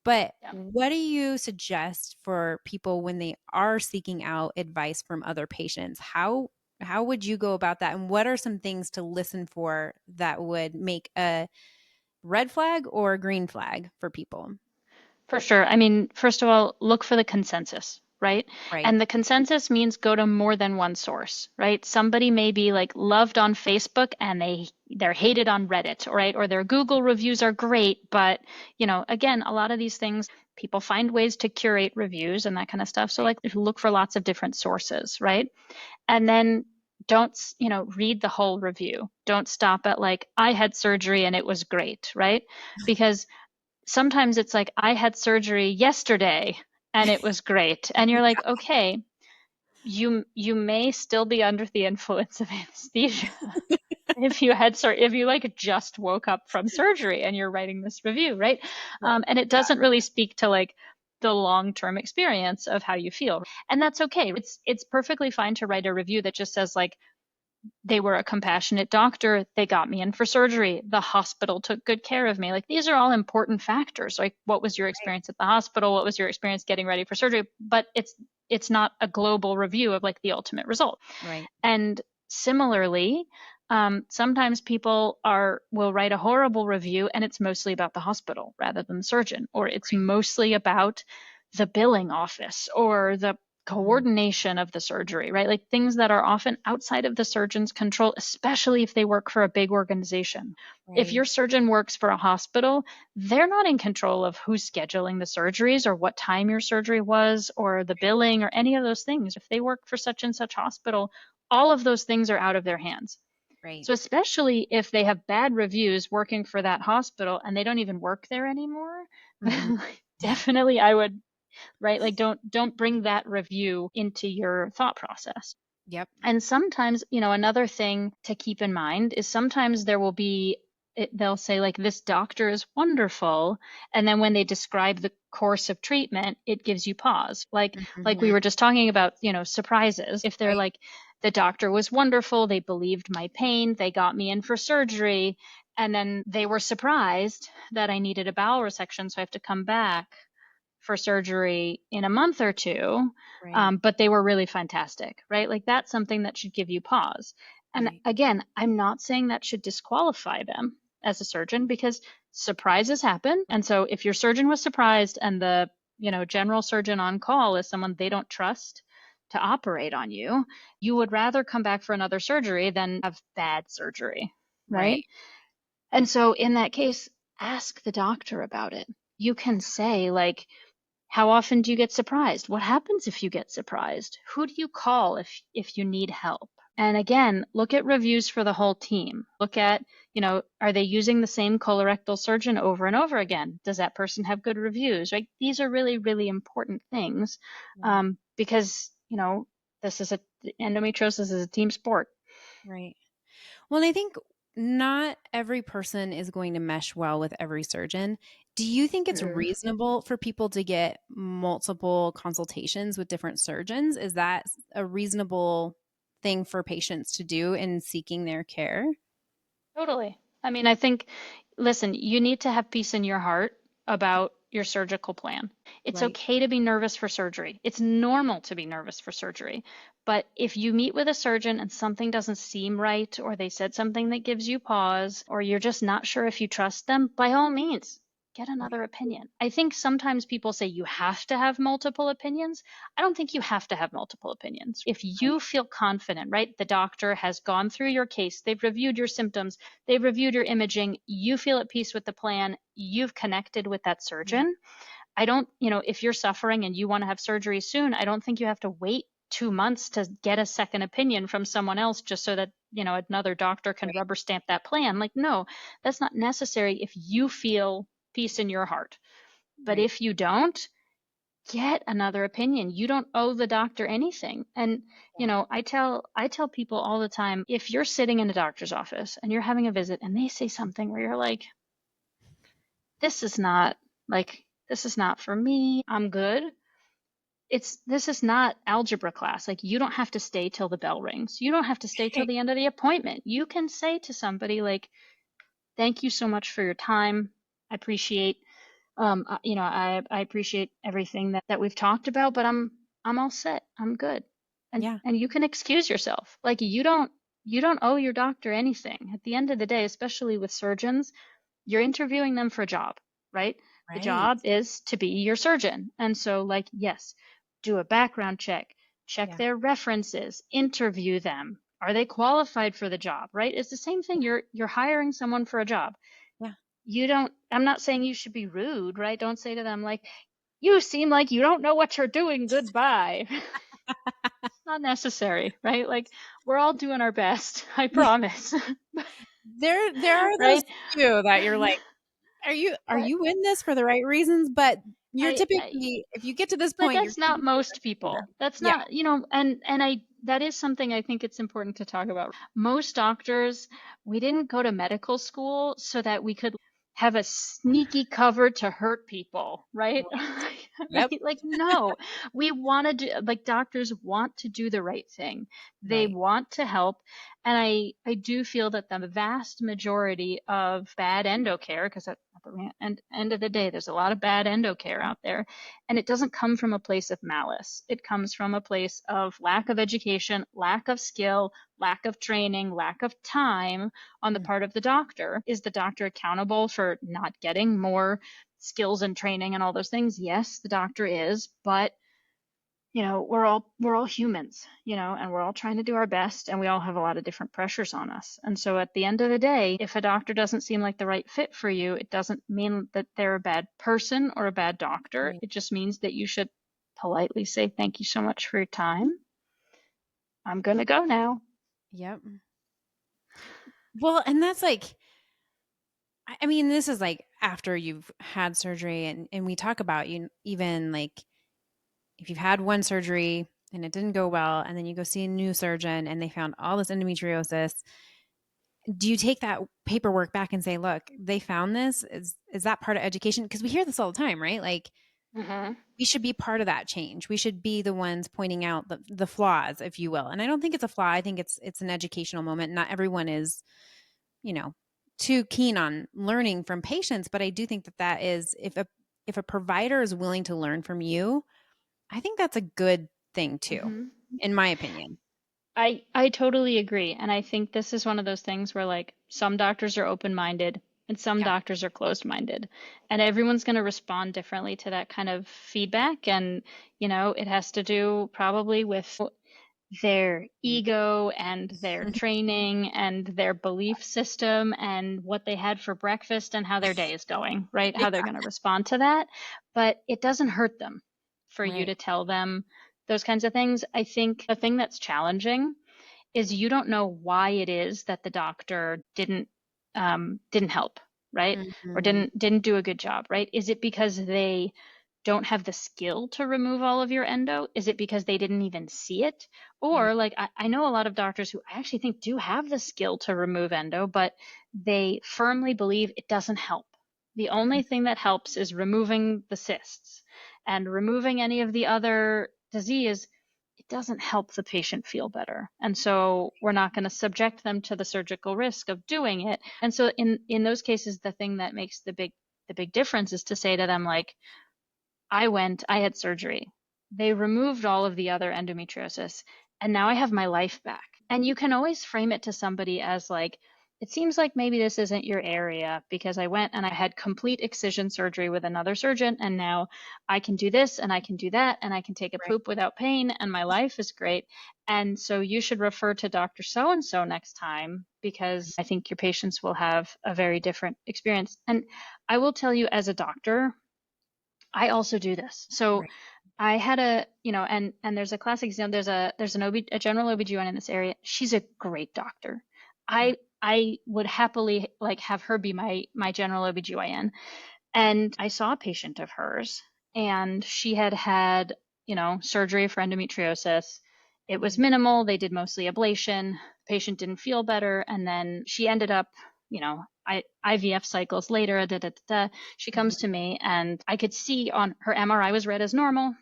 But Yeah. what do you suggest for people when they are seeking out advice from other patients? How would you go about that? And what are some things to listen for that would make a red flag or a green flag for people? For sure. I mean, first of all, look for the consensus, right? Right. And the consensus means go to more than one source, right? Somebody may be like loved on Facebook and they're hated on Reddit, right? Or their Google reviews are great, but again, a lot of these things, people find ways to curate reviews and that kind of stuff. So Right. like look for lots of different sources, right? And then don't, read the whole review. Don't stop at like, I had surgery and it was great, right? Because sometimes it's like, I had surgery yesterday and it was great. And you're like, okay, you may still be under the influence of anesthesia if you like just woke up from surgery and you're writing this review, right? Right. And it doesn't really speak to like the long-term experience of how you feel. And that's okay. It's perfectly fine to write a review that just says like, they were a compassionate doctor. They got me in for surgery. The hospital took good care of me. Like these are all important factors. Like what was your Right. experience at the hospital? What was your experience getting ready for surgery? But it's not a global review of like the ultimate result. Right. And similarly, sometimes people will write a horrible review and it's mostly about the hospital rather than the surgeon, or it's Right. mostly about the billing office or the Mhm. coordination of the surgery, right? Like things that are often outside of the surgeon's control, especially if they work for a big organization. If Right. your surgeon works for a hospital, they're not in control of who's scheduling the surgeries or what time your surgery was or the billing or any of those things. If they work for such and such hospital, all of those things are out of their hands. Right. So especially if they have bad reviews working for that hospital and they don't even work there anymore, Mhm. definitely I would, right? Like don't bring that review into your thought process. Yep. And sometimes, another thing to keep in mind is sometimes there will be they'll say like this doctor is wonderful, and then when they describe the course of treatment, it gives you pause. Like we Mhm. were just talking about, surprises. If they're Right. like the doctor was wonderful, they believed my pain, they got me in for surgery, and then they were surprised that I needed a bowel resection, so I have to come back for surgery in a month or two, Right. but they were really fantastic, right? Like that's something that should give you pause. And Right. again, I'm not saying that should disqualify them as a surgeon because surprises happen. And so if your surgeon was surprised and the, general surgeon on call is someone they don't trust to operate on you, you would rather come back for another surgery than have bad surgery, right? Right. And so in that case, ask the doctor about it. You can say like, how often do you get surprised? What happens if you get surprised? Who do you call if you need help? And again, look at reviews for the whole team. Look at, are they using the same colorectal surgeon over and over again? Does that person have good reviews? Right? These are really, really important things Right. because, this is endometriosis is a team sport. Right. Well, and I think not every person is going to mesh well with every surgeon. Do you think it's Mm-mm. reasonable for people to get multiple consultations with different surgeons? Is that a reasonable thing for patients to do in seeking their care? Totally. I mean, I think, listen, you need to have peace in your heart about your surgical plan. It's Right. okay to be nervous for surgery. It's normal to be nervous for surgery. But if you meet with a surgeon and something doesn't seem right, or they said something that gives you pause, or you're just not sure if you trust them, by all means, get another opinion. I think sometimes people say you have to have multiple opinions. I don't think you have to have multiple opinions. If you feel confident, right? The doctor has gone through your case, they've reviewed your symptoms, they've reviewed your imaging, you feel at peace with the plan, you've connected with that surgeon. I don't, if you're suffering and you want to have surgery soon, I don't think you have to wait 2 months to get a second opinion from someone else just so that, another doctor can rubber stamp that plan. Like, no, that's not necessary if you feel peace in your heart. But Right. if you don't, get another opinion. You don't owe the doctor anything. And, I tell people all the time, if you're sitting in a doctor's office and you're having a visit and they say something where you're like, this is not for me, I'm good. This is not algebra class. Like, you don't have to stay till the bell rings. You don't have to stay till the end of the appointment. You can say to somebody like, thank you so much for your time. I appreciate, I appreciate everything that we've talked about, but I'm all set. I'm good. Yeah. And you can excuse yourself. Like, you don't owe your doctor anything. At the end of the day, especially with surgeons, you're interviewing them for a job, right? The Right. job is to be your surgeon. And so, like, yes, do a background check, check Yeah. their references, interview them. Are they qualified for the job, right? It's the same thing. You're hiring someone for a job. Yeah. I'm not saying you should be rude, right? Don't say to them like, you seem like you don't know what you're doing. Goodbye. It's not necessary, right? Like, we're all doing our best. I Yeah. promise. There are those Right? few that you're like, are But you in this for the right reasons? But you're I typically, if you get to this but point, you're that's not typically most with people. them. That's Yeah. not, and I that is something I think it's important to talk about. Most doctors, we didn't go to medical school so that we could have a sneaky cover to hurt people, right? Yep. Like, no, we want to do, like, doctors want to do the right thing. They Right. want to help. And I do feel that the vast majority of bad endo care, because at the end of the day, there's a lot of bad endo care out there, and it doesn't come from a place of malice. It comes from a place of lack of education, lack of skill, lack of training, lack of time on the Mm. part of the doctor. Is the doctor accountable for not getting more skills and training and all those things? Yes, the doctor is, but we're all humans, and we're all trying to do our best, and we all have a lot of different pressures on us. And so at the end of the day, if a doctor doesn't seem like the right fit for you, it doesn't mean that they're a bad person or a bad doctor. Right. It just means that you should politely say, thank you so much for your time. I'm going to go now. Yep. Well, and that's like, I mean, this is like after you've had surgery, and we talk about, you even like, if you've had one surgery and it didn't go well, and then you go see a new surgeon and they found all this endometriosis, do you take that paperwork back and say, look, they found this? Is that part of education? Because we hear this all the time, right? Like, Mm-hmm. we should be part of that change. We should be the ones pointing out the flaws, if you will. And I don't think it's a flaw. I think it's an educational moment. Not everyone is, you know, too keen on learning from patients, but I do think that is, if a provider is willing to learn from you, I think that's a good thing too, Mm-hmm. in my opinion. I totally agree. And I think this is one of those things where, like, some doctors are open-minded and some Yeah. doctors are closed-minded. And everyone's going to respond differently to that kind of feedback. And, it has to do probably with their ego and their training and their belief system and what they had for breakfast and how their day is going, right? Yeah. How they're going to respond to that. But it doesn't hurt them for you Right. to tell them those kinds of things. I think the thing that's challenging is you don't know why it is that the doctor didn't help, right? Or Mhm. didn't do a good job, right? Is it because they don't have the skill to remove all of your endo? Is it because they didn't even see it? Right. Or, like, I know a lot of doctors who I actually think do have the skill to remove endo, but they firmly believe it doesn't help. The only thing that helps is removing the cysts, and removing any of the other disease, it doesn't help the patient feel better. And so we're not going to subject them to the surgical risk of doing it. And so in those cases, the thing that makes the big the big difference is to say to them, like, I had surgery. They removed all of the other endometriosis, and now I have my life back. And you can always frame it to somebody as like, it seems like maybe this isn't your area because I went and I had complete excision surgery with another surgeon, and now I can do this and I can do that and I can take a Right. poop without pain and my life is great. And so you should refer to Dr. So and so next time because I think your patients will have a very different experience. And I will tell you, as a doctor, I also do this. So Right. I had and there's a classic example. There's a general OB/GYN in this area. She's a great doctor. Yeah. I would happily like have her be my general OB/GYN. And I saw a patient of hers, and she had surgery for endometriosis. It was minimal. They did mostly ablation. The patient didn't feel better, and then she ended up, IVF cycles later. She Mhm. comes to me, and I could see on her MRI was read as normal.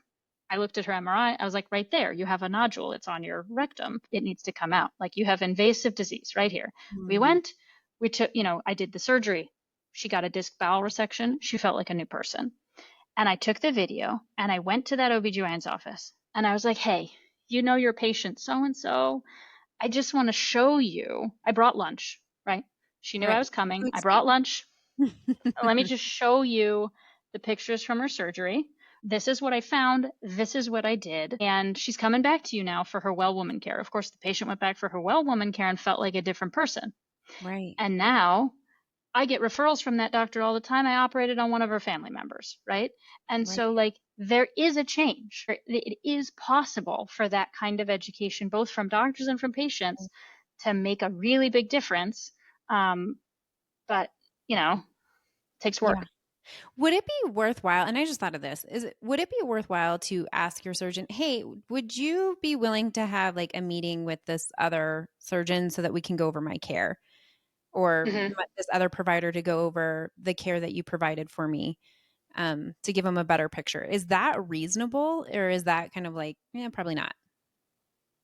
I looked at her MRI. I was like, right there, you have a nodule. It's on your rectum. It needs to come out. Like, you have invasive disease right here. We Mm. went, we took, I did the surgery. She got a disc bowel resection. She felt like a new person. And I took the video and I went to that OB/GYN's office and I was like, hey, your patient so and so. I just want to show you. I brought lunch, right? She knew I Right. was coming. Food I brought stamp. lunch. Let me just show you the pictures from her surgery. This is what I found. This is what I did. And she's coming back to you now for her well woman care. Of course, the patient went back for her well woman care and felt like a different person. Right. And now I get referrals from that doctor all the time. I operated on one of her family members, right? And Right. so, like, there is a change. It is possible for that kind of education, both from doctors and from patients, to make a really big difference. But, it takes Yeah. work. Would it be worthwhile? And I just thought of this. Would it be worthwhile to ask your surgeon, hey, would you be willing to have like a meeting with this other surgeon so that we can go over my care, or Mhm. this other provider to go over the care that you provided for me, to give them a better picture? Is that reasonable, or is that kind of like, yeah, probably not?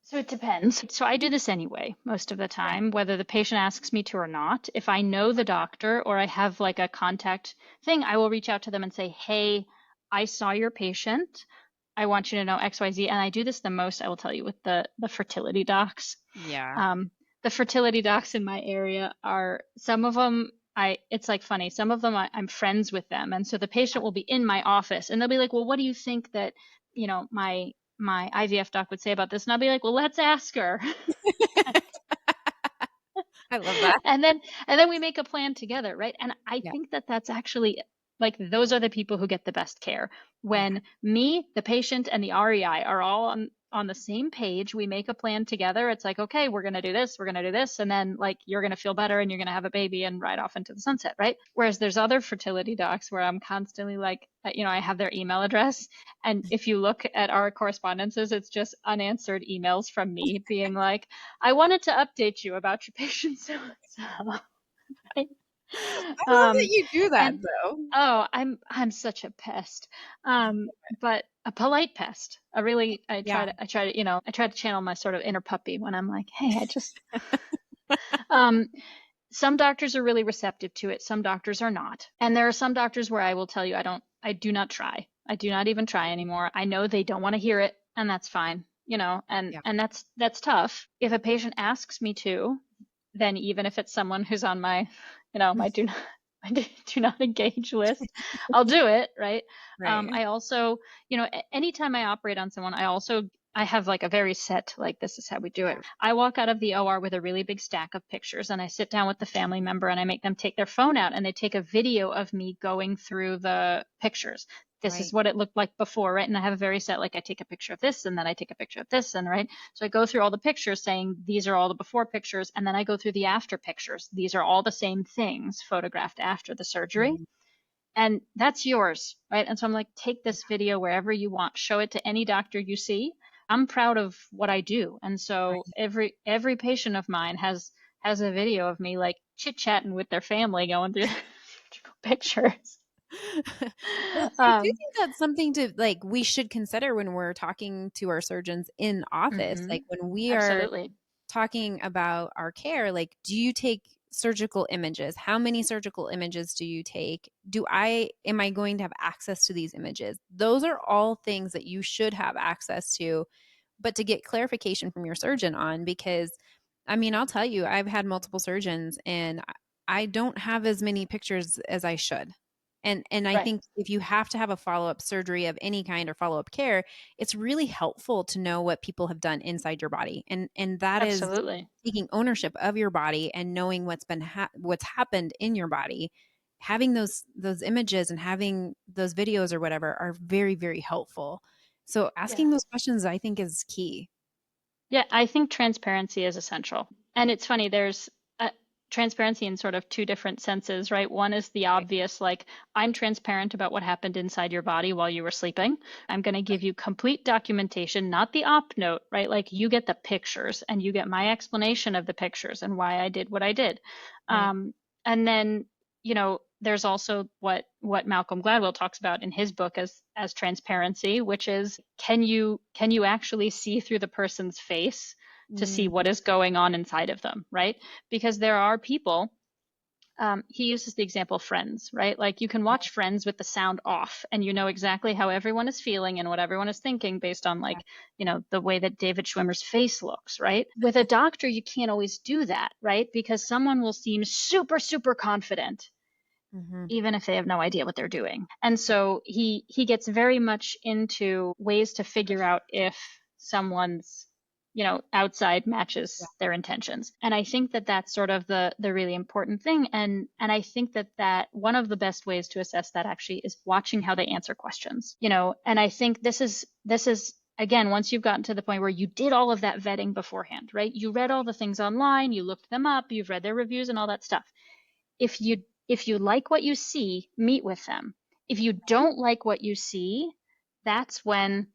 So it depends. So I do this anyway, most of the Yeah. time, whether the patient asks me to or not. If I know the doctor or I have like a contact thing, I will reach out to them and say, hey, I saw your patient. I want you to know XYZ. And I do this the most, I will tell you, with the fertility docs. Yeah. Um, the fertility docs in my area are, some of them, it's like funny. Some of them I'm friends with them. And so the patient will be in my office and they'll be like, well, what do you think that, my IVF doc would say about this? And I'll be like, well, let's ask her. I love that. And then we make a plan together, right? And I Yeah. think that that's actually, like, those are the people who get the best care. Yeah. When me, the patient, and the REI are all on the same page, we make a plan together. It's like, okay, we're going to do this, we're going to do this, and then, like, you're going to feel better and you're going to have a baby and ride off into the sunset, right? Whereas there's other fertility docs where I'm constantly like, I have their email address, and if you look at our correspondences, it's just unanswered emails from me being like, I wanted to update you about your patient so and so. Right? I love that Um, you do that and though. oh, I'm such a pest. But a polite pest. Yeah. I try to channel my sort of inner puppy when I'm like, hey, um, some doctors are really receptive to it. Some doctors are not. And there are some doctors where I will tell you, I do not try. I do not even try anymore. I know they don't want to hear it, and that's fine. And Yeah. that's tough. If a patient asks me to, then even if it's someone who's on my, my do not do not engage list, I'll do it, right? Right. I also, anytime I operate on someone, I have like a very set, like, this is how we do it. Yeah. I walk out of the OR with a really big stack of pictures and I sit down with the family member and I make them take their phone out and they take a video of me going through the pictures. This is Right. what it looked like before, right? And I have a very set, like, I take a picture of this and then I take a picture of this, and right. So I go through all the pictures saying these are all the before pictures, and then I go through the after pictures. These are all the same things photographed after the surgery. Mhm. And that's yours, right? And so I'm like, take this video wherever you want, show it to any doctor you see. I'm proud of what I do. And so Right. every patient of mine has a video of me, like, chit-chatting with their family going through pictures. Well, I do Um, think that's something to like we should consider when we're talking to our surgeons in office. mhm, Like when we are absolutely. talking about our care, like, do you take surgical images. How many surgical images do you take? Am I going to have access to these images? Those are all things that you should have access to, but to get clarification from your surgeon on, because I mean, I'll tell you, I've had multiple surgeons and I don't have as many pictures as I should. And I Right. think if you have to have a follow-up surgery of any kind or follow-up care, it's really helpful to know what people have done inside your body. And that is Absolutely. taking ownership of your body and knowing what's happened in your body. Having those images and having those videos or whatever are very, very helpful. So Yeah. asking those questions, I think, is key. Yeah, I think transparency is essential. And it's funny, there's transparency in sort of two different senses, right? One is the Right. obvious, like, I'm transparent about what happened inside your body while you were sleeping. I'm going to give you complete documentation, not the op note, right? Like, you get the pictures and you get my explanation of the pictures and why I did what I did. Right. And then, there's also what Malcolm Gladwell talks about in his book as transparency, which is can you actually see through the person's face to see Mm, what is going on inside of them, right? Because there are people. He uses the example of Friends, right? Like, you can watch Friends with the sound off, and you know exactly how everyone is feeling and what everyone is thinking based on, yeah. like, the way that David Schwimmer's face looks, right? With a doctor, you can't always do that, right? Because someone will seem super, super confident Hmm. even if they have no idea what they're doing. And so he gets very much into ways to figure out if someone's outside Yeah. matches their intentions. And I think that that's sort of the really important thing. And I think that one of the best ways to assess that actually is watching how they answer questions. And I think this is again, once you've gotten to the point where you did all of that vetting beforehand, right? You read all the things online, you looked them up, you've read their reviews and all that stuff. If you like what you see, meet with them. If you don't like what you see, that's when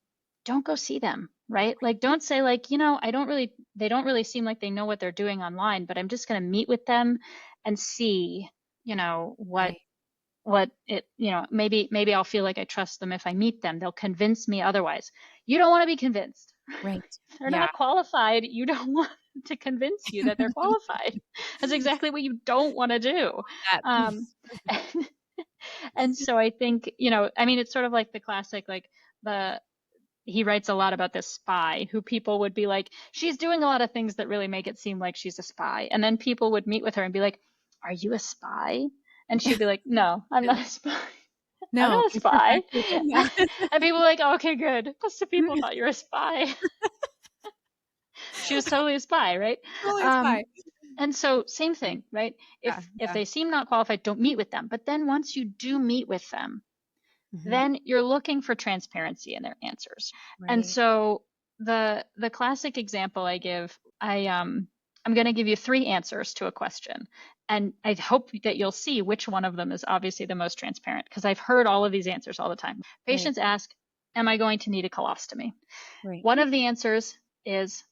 don't go see them, right? Like, don't say, like, they don't really seem like they know what they're doing online, but I'm just going to meet with them and see, what Right. maybe I'll feel like I trust them if I meet them. They'll convince me otherwise. You don't want to be convinced. Right. If they're Yeah. not qualified, you don't want to convince you that they're qualified. That's exactly what you don't want to do. That. Um, and so I think, I mean, it's sort of like the classic, like, the he writes a lot about this spy who people would be like, she's doing a lot of things that really make it seem like she's a spy. And then people would meet with her and be like, are you a spy? And she'd be like, no, I'm not a spy. I'm No, not a you're spy. perfect. Yeah. And people were like, oh, okay, good. Most of the people thought you're a spy. She was totally a spy, right? Totally a Um, spy. and so same thing, right? Yeah. If Yeah. they seem not qualified, don't meet with them. But then once you do meet with them, Hmm. then you're looking for transparency in their answers. And Right. so the classic example I give, I'm going to give you three answers to a question. And I hope that you'll see which one of them is obviously the most transparent, because I've heard all of these answers all the time. Right. Patients ask, am I going to need a colostomy? Right. One of the answers is,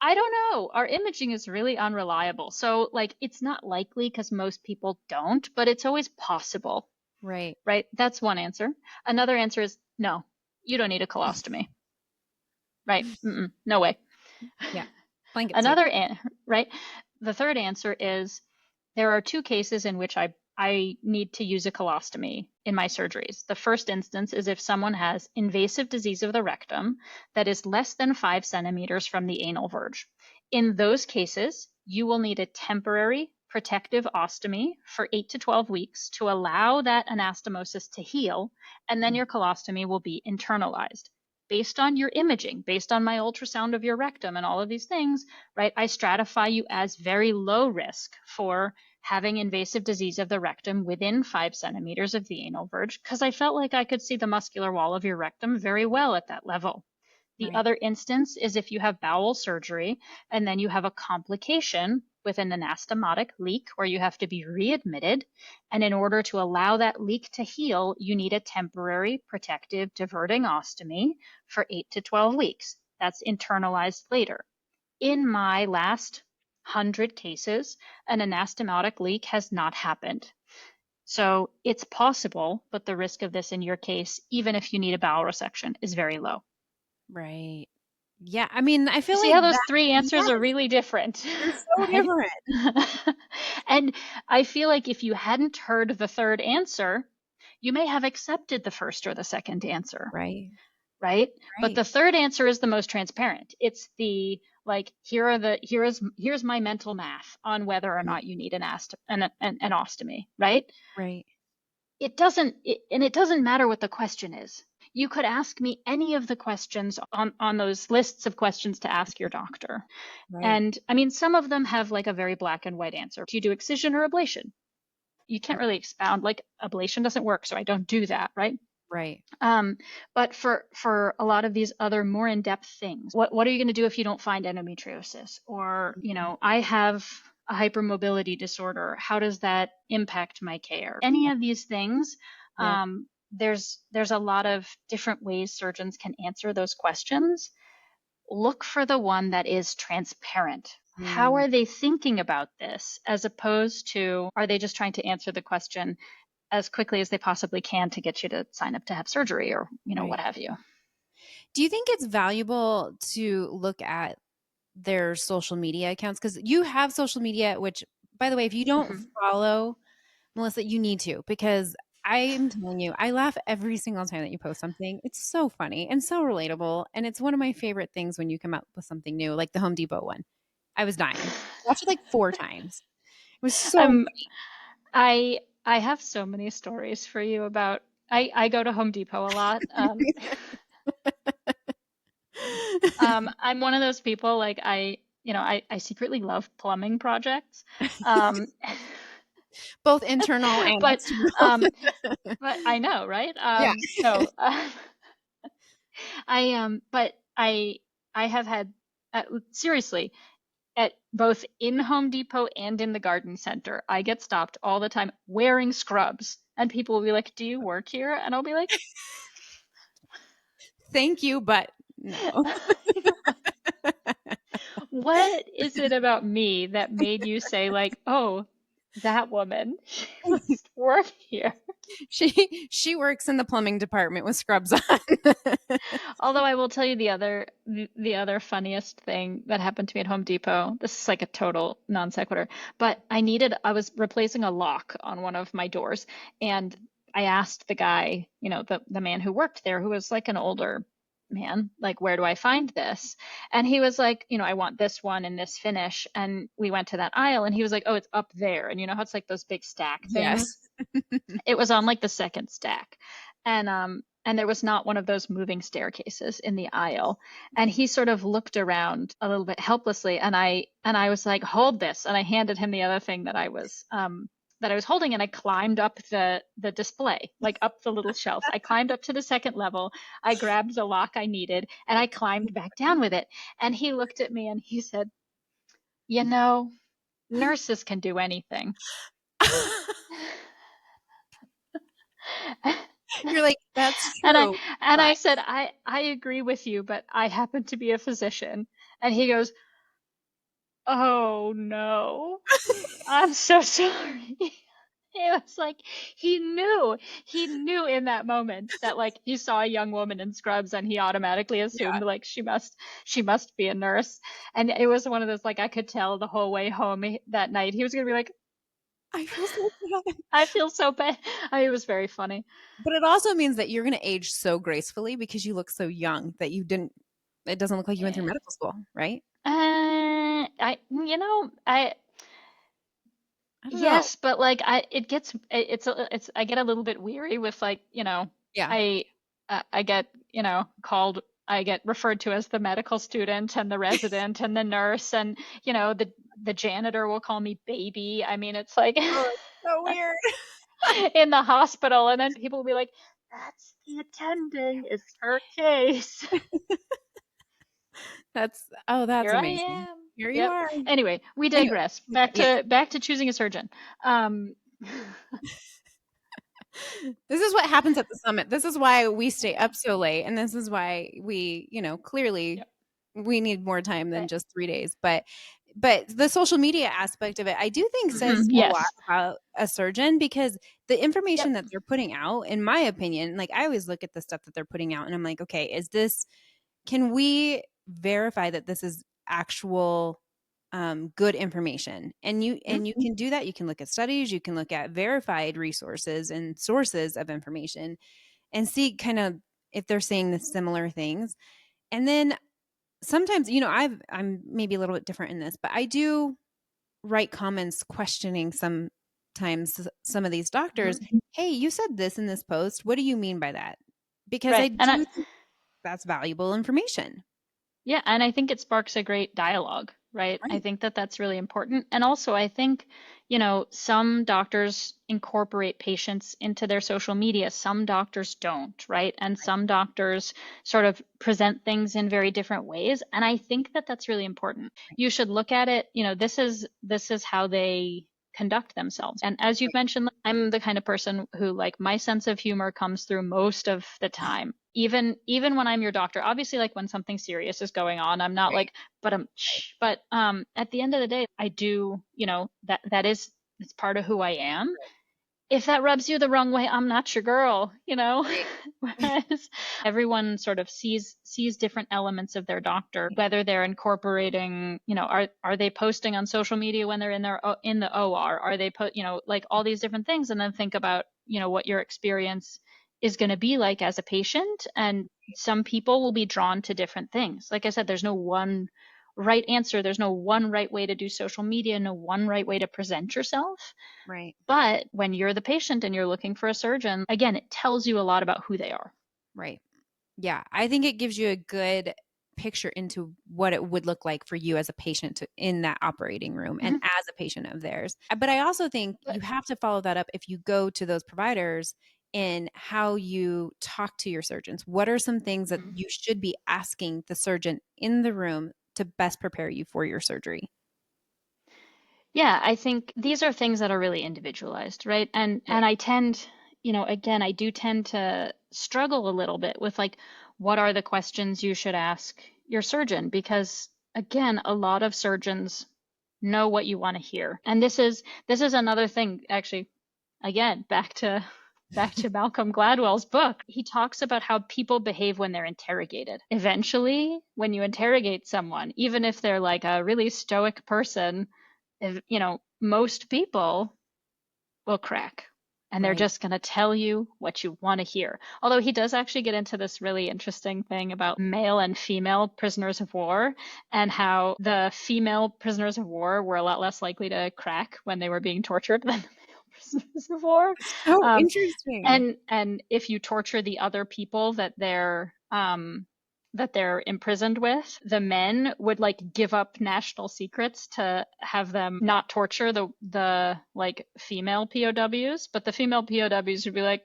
I don't know. Our imaging is really unreliable. So, like, it's not likely because most people don't, but it's always possible, Right. right? That's one answer. Another answer is, no, you don't need a colostomy, right? No way. Yeah. Blanket Another, statement. right? The third answer is, there are two cases in which I need to use a colostomy in my surgeries. The first instance is if someone has invasive disease of the rectum that is less than 5 centimeters from the anal verge. In those cases, you will need a temporary protective ostomy for 8 to 12 weeks to allow that anastomosis to heal, and then your colostomy will be internalized. Based on your imaging, based on my ultrasound of your rectum and all of these things, right, I stratify you as very low risk for having invasive disease of the rectum within 5 centimeters of the anal verge, because I felt like I could see the muscular wall of your rectum very well at that level. The Right. other instance is if you have bowel surgery and then you have a complication with an anastomotic leak where you have to be readmitted. And in order to allow that leak to heal, you need a temporary protective diverting ostomy for 8 to 12 weeks. That's internalized later. In my last 100 cases, an anastomotic leak has not happened. So it's possible, but the risk of this in your case, even if you need a bowel resection, is very low. Right. Yeah. I mean, I You feel see like how those that, three answers are yes, really different, they're so right? different. And I feel like if you hadn't heard the third answer, you may have accepted the first or the second answer, Right. right? But Right. the third answer is the most transparent. It's the like here's my mental math on whether or Right. not you need an ostomy, right? Right. And it doesn't matter what the question is. You could ask me any of the questions on those lists of questions to ask your doctor. Right. And I mean, some of them have like a very black and white answer. Do you do excision or ablation? You can't really expound, like ablation doesn't work, so I don't do that, right? Right. Um, but for a lot of these other more in-depth things, what are you going to do if you don't find endometriosis? Or, Mhm. I have a hypermobility disorder. How does that impact my care? Any of these things, Yep. there's a lot of different ways surgeons can answer those questions. Look for the one that is transparent. How Mm, are they thinking about this, as opposed to, are they just trying to answer the question as quickly as they possibly can to get you to sign up to have surgery, or what right. have you? Do you think it's valuable to look at their social media accounts? Because you have social media, which, by the way, if you don't Mhm. follow Melissa, you need to, because I'm telling you, I laugh every single time that you post something. It's so funny and so relatable. And it's one of my favorite things when you come up with something new, like the Home Depot one. I was dying. Watched it like 4 times. It was so um I have so many stories for you about, I go to Home Depot a lot. I'm one of those people, like, I secretly love plumbing projects. um both internal and but external. um but I know, right? Yeah. No. But I have had, seriously, at both in Home Depot and in the garden center, I get stopped all the time wearing scrubs, and people will be like, "Do you work here?" And I'll be like, Thank you, but no. "What is it about me that made you say, like, oh, that woman, she must work here?" She works in the plumbing department with scrubs on. Although I will tell you the other funniest thing that happened to me at Home Depot. This is like a total non sequitur, but I was replacing a lock on one of my doors, and I asked the guy, the man who worked there, who was like an older man, like, where do I find this? And he was like, I want this one in this finish. And we went to that aisle, and he was like, oh, it's up there. And you know how it's like those big stack things? Yes. It was on like the second stack. And there was not one of those moving staircases in the aisle. And he sort of looked around a little bit helplessly, and I was like, hold this. And I handed him the other thing that I was holding, and I climbed up the display, like up the little shelf. I climbed up to the second level. I grabbed the lock I needed, and I climbed back down with it. And he looked at me and he said, you know, nurses can do anything. You're like, that's And I true, and but I said, I agree with you, but I happen to be a physician. And he goes, "Oh no. I'm so sorry." It was like he knew in that moment that, like, he saw a young woman in scrubs, and he automatically yeah, assumed, like, she must be a nurse. And it was one of those, like, I could tell the whole way home that night he was gonna be like, I feel so bad. I feel so bad. It was very funny. But it also means that you're going to age so gracefully because you look so young that you didn't, it doesn't look like you went through Yeah. medical school, right? I you know I I don't know. Yes, but like, I get a little bit weary with, like, Yeah. I I get, I get referred to as the medical student and the resident and the nurse, and the janitor will call me baby. I mean, it's like Oh, it's so weird. in the hospital, and then people will be like, "That's the attending. It's her case." That's Here I amazing. am. Here you Yep. are. Anyway, we Anyway, digress. Back yes. to back to choosing a surgeon. Um, This is what happens at the summit. This is why we stay up so late. And this is why we, clearly yep. we need more time than just 3 days. But the social media aspect of it, I do think says a lot Yes. about a surgeon because the information Yep. that they're putting out, in my opinion, like I always look at the stuff that they're putting out and I'm like, okay, can we verify that this is actual good information. And you can do that. You can look at studies, you can look at verified resources and sources of information and see kind of if they're saying the similar things. And then sometimes, I'm maybe a little bit different in this, but I do write comments questioning sometimes some of these doctors. Mm-hmm. Hey, you said this in this post. What do you mean by that? Because I Right. do think that's valuable information. Yeah, and I think it sparks a great dialogue, right? I Right. think that that's really important. And also, I think, some doctors incorporate patients into their social media, some doctors don't, right? And some doctors sort of present things in very different ways. And I think that that's really important. You should look at it, this is how they conduct themselves. And as you've mentioned, I'm the kind of person who, like, my sense of humor comes through most of the time. Even when I'm your doctor, obviously, like, when something serious is going on, I'm not Right. like, but at the end of the day, I do, that is, it's part of who I am. If that rubs you the wrong way, I'm not your girl, Right. Whereas everyone sort of sees different elements of their doctor, whether they're incorporating, are they posting on social media when they're in the OR? Are they like all these different things, and then think about, what your experience is going to be like as a patient. And some people will be drawn to different things. Like I said, there's no one right answer. There's no one right way to do social media, no one right way to present yourself. Right. But when you're the patient and you're looking for a surgeon, again, it tells you a lot about who they are. Right. Yeah. I think it gives you a good picture into what it would look like for you as a patient in that operating room and Mhm. as a patient of theirs. But I also think you have to follow that up if you go to those providers in how you talk to your surgeons. What are some things that Mhm. you should be asking the surgeon in the room to best prepare you for your surgery? Yeah, I think these are things that are really individualized, right? And Right. I tend, again, I do tend to struggle a little bit with, like, what are the questions you should ask your surgeon? Because again, a lot of surgeons know what you want to hear. And this is another thing, actually, again, back to Malcolm Gladwell's book. He talks about how people behave when they're interrogated. Eventually, when you interrogate someone, even if they're like a really stoic person, most people will crack, and they're Right. just going to tell you what you want to hear. Although he does actually get into this really interesting thing about male and female prisoners of war, and how the female prisoners of war were a lot less likely to crack when they were being tortured than the male prisoners of war. So Um, interesting. and if you torture the other people that they're imprisoned with, the men would, like, give up national secrets to have them not torture the like female POWs, but the female POWs would be like,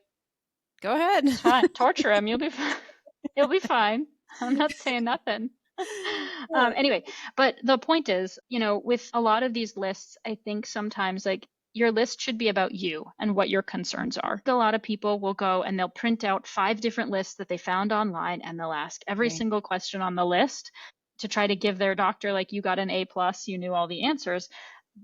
Go ahead. it's fine, torture him, you'll be fine. You'll be fine. I'm not saying nothing. Anyway, but the point is, with a lot of these lists, I think sometimes, like, your list should be about you and what your concerns are. A lot of people will go and they'll print out 5 different lists that they found online, and they'll ask every Right. single question on the list to try to give their doctor, like, you got an A plus, you knew all the answers.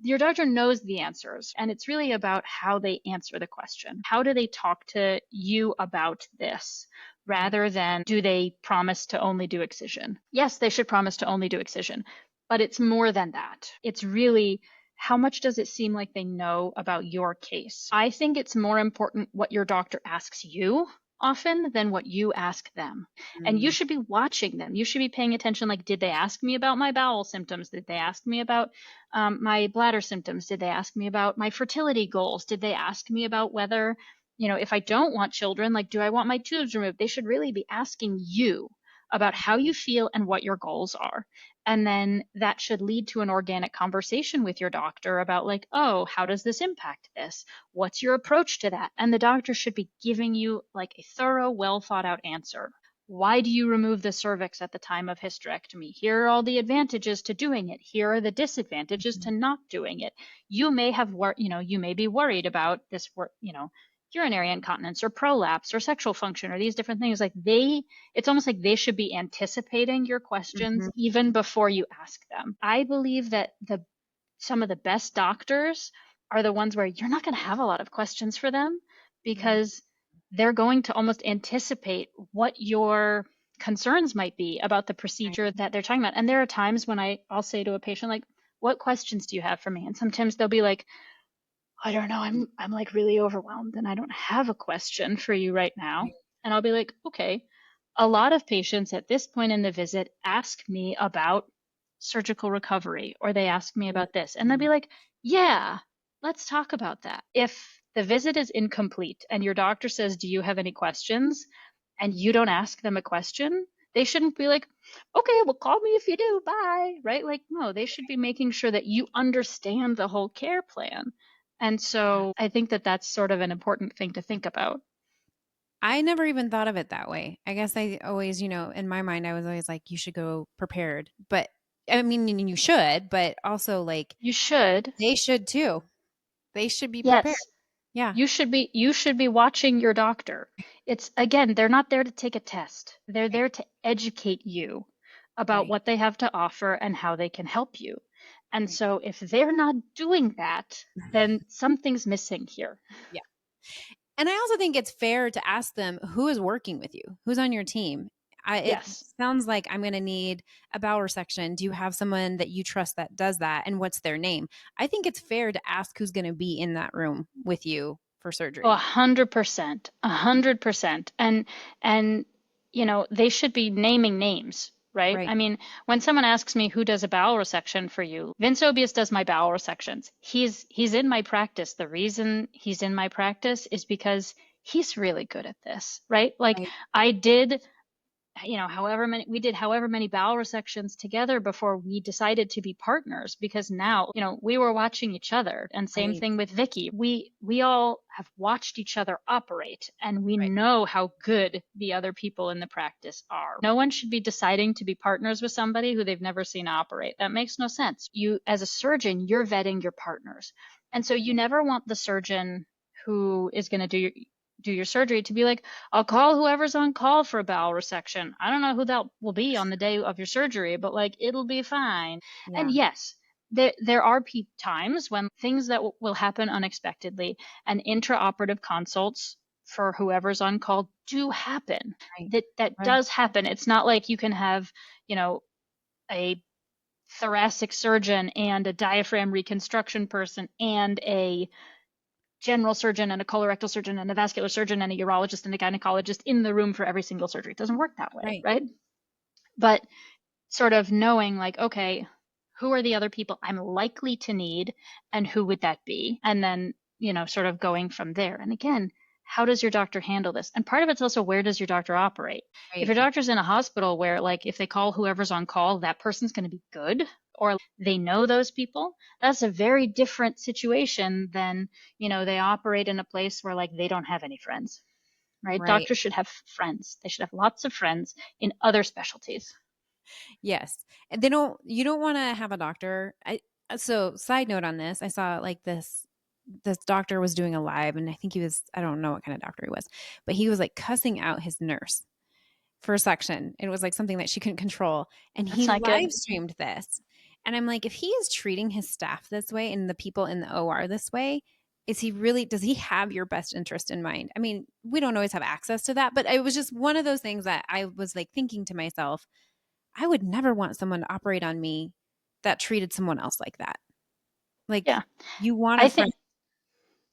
Your doctor knows the answers, and it's really about how they answer the question. How do they talk to you about this, rather than do they promise to only do excision? Yes, they should promise to only do excision, but it's more than that. It's really, how much does it seem like they know about your case? I think it's more important what your doctor asks you often than what you ask them. And you Mm. should be watching them. You should be paying attention. Like, did they ask me about my bowel symptoms? Did they ask me about my bladder symptoms? Did they ask me about my fertility goals? Did they ask me about whether, if I don't want children, like, do I want my tubes removed? They should really be asking you about how you feel and what your goals are. And then that should lead to an organic conversation with your doctor about, like, oh, how does this impact this? What's your approach to that? And the doctor should be giving you, like, a thorough, well thought out answer. Why do you remove the cervix at the time of hysterectomy? Here are all the advantages to doing it. Here are the disadvantages to not doing it. You may you may be worried about this, urinary incontinence or prolapse or sexual function or these different things. Like, it's almost like they should be anticipating your questions Mhm. even before you ask them. I believe that some of the best doctors are the ones where you're not going to have a lot of questions for them, Yeah. because they're going to almost anticipate what your concerns might be about the procedure that they're talking about. And there are times when I'll say to a patient, like, what questions do you have for me? And sometimes they'll be like, I don't know, I'm like really overwhelmed and I don't have a question for you right now. Right. And I'll be like, okay. A lot of patients at this point in the visit ask me about surgical recovery, or they ask me about this. And they'll be like, yeah, let's talk about that. If the visit is incomplete and your doctor says, do you have any questions? And you don't ask them a question, they shouldn't be like, okay, well, call me if you do, bye, right? Like, no, they should be making sure that you understand the whole care plan. And so I think that that's sort of an important thing to think about. I never even thought of it that way. I guess I always, in my mind, I was always like, you should go prepared. But I mean, you should, but also like You should. they should too. They should be prepared. Yes. Yeah. You should be watching your doctor. It's again, they're not there to take a test. They're Right. there to educate you about Right. what they have to offer and how they can help you. And Right. so if they're not doing that, then something's missing here. Yeah. And I also think it's fair to ask them who is working with you, who's on your team. It Yes. sounds like I'm going to need a bowel resection. Do you have someone that you trust that does that? And what's their name? I think it's fair to ask who's going to be in that room with you for Oh, surgery. 100%, 100%. And they should be naming names, right? Right. I mean, when someone asks me who does a bowel resection for you, Vince Obius does my bowel resections. He's in my practice. The reason he's in my practice is because he's really good at this, right? Like Right. I did however many bowel resections together before we decided to be partners, because now, we were watching each other. And same Right. thing with Vicky. We all have watched each other operate, and we Right. know how good the other people in the practice are. No one should be deciding to be partners with somebody who they've never seen operate. That makes no sense. You, as a surgeon, you're vetting your partners. And so you never want the surgeon who is going to do your surgery to be like, I'll call whoever's on call for a bowel resection. I don't know who that will be on the day of your surgery, but like it'll be fine. And Yeah. yes, there are times when things that will happen unexpectedly, and intraoperative consults for whoever's on call do happen. Right. That Right. does happen. It's not like you can have, a thoracic surgeon and a diaphragm reconstruction person and a general surgeon and a colorectal surgeon and a vascular surgeon and a urologist and a gynecologist in the room for every single surgery. It doesn't work that way, Right. right? But sort of knowing like, okay, who are the other people I'm likely to need and who would that be? And then, sort of going from there. And again, how does your doctor handle this? And part of it's also, where does your doctor operate? If Right. your doctor's in a hospital where, like, if they call whoever's on call, that person's going to be good, or they know those people, that's a very different situation than, they operate in a place where, like, they don't have any friends, right? Right. Doctors should have friends. They should have lots of friends in other specialties. Yes. And you don't want to have a doctor. So side note on this, I saw like this doctor was doing a live and I don't know what kind of doctor he was, but he was like cussing out his nurse for a section. It was like something that she couldn't control. And That's he not good. live streamed this. And I'm like, if he is treating his staff this way and the people in the OR this way, does he have your best interest in mind? I mean, we don't always have access to that, but it was just one of those things that I was like thinking to myself, I would never want someone to operate on me that treated someone else like that. Like, Yeah. you want a I friend. think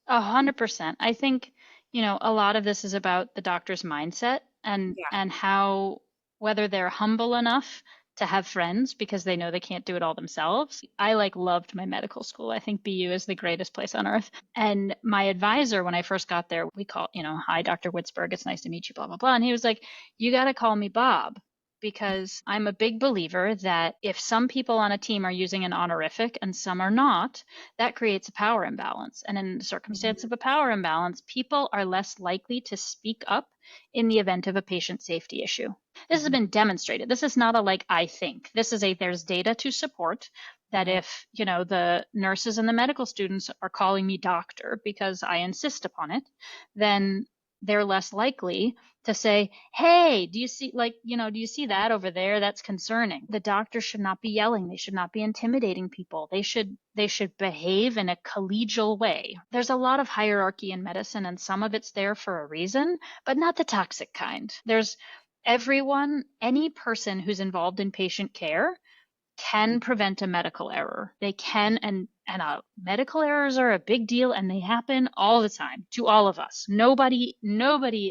100%. I think, a lot of this is about the doctor's mindset, and Yeah. how, whether they're humble enough to have friends because they know they can't do it all themselves. I like loved my medical school. I think BU is the greatest place on earth. And my advisor, when I first got there, we call, hi, Dr. Witzberg, it's nice to meet you, blah, blah, blah. And he was like, you got to call me Bob, because I'm a big believer that if some people on a team are using an honorific and some are not, that creates a power imbalance. And in the circumstance of a power imbalance, people are less likely to speak up in the event of a patient safety issue. This has Mhm. been demonstrated. This is not a like I think. This is there's data to support that Right. if, the nurses and the medical students are calling me doctor because I insist upon it, then they're less likely to say, hey, do you see do you see that over there? That's concerning. The doctor should not be yelling. They should not be intimidating people. They should behave in a collegial way. There's a lot of hierarchy in medicine, and some of it's there for a reason, but not the toxic kind. Everyone, any person who's involved in patient care can prevent a medical error. They can, and medical errors are a big deal, and they happen all the time to all of us. Nobody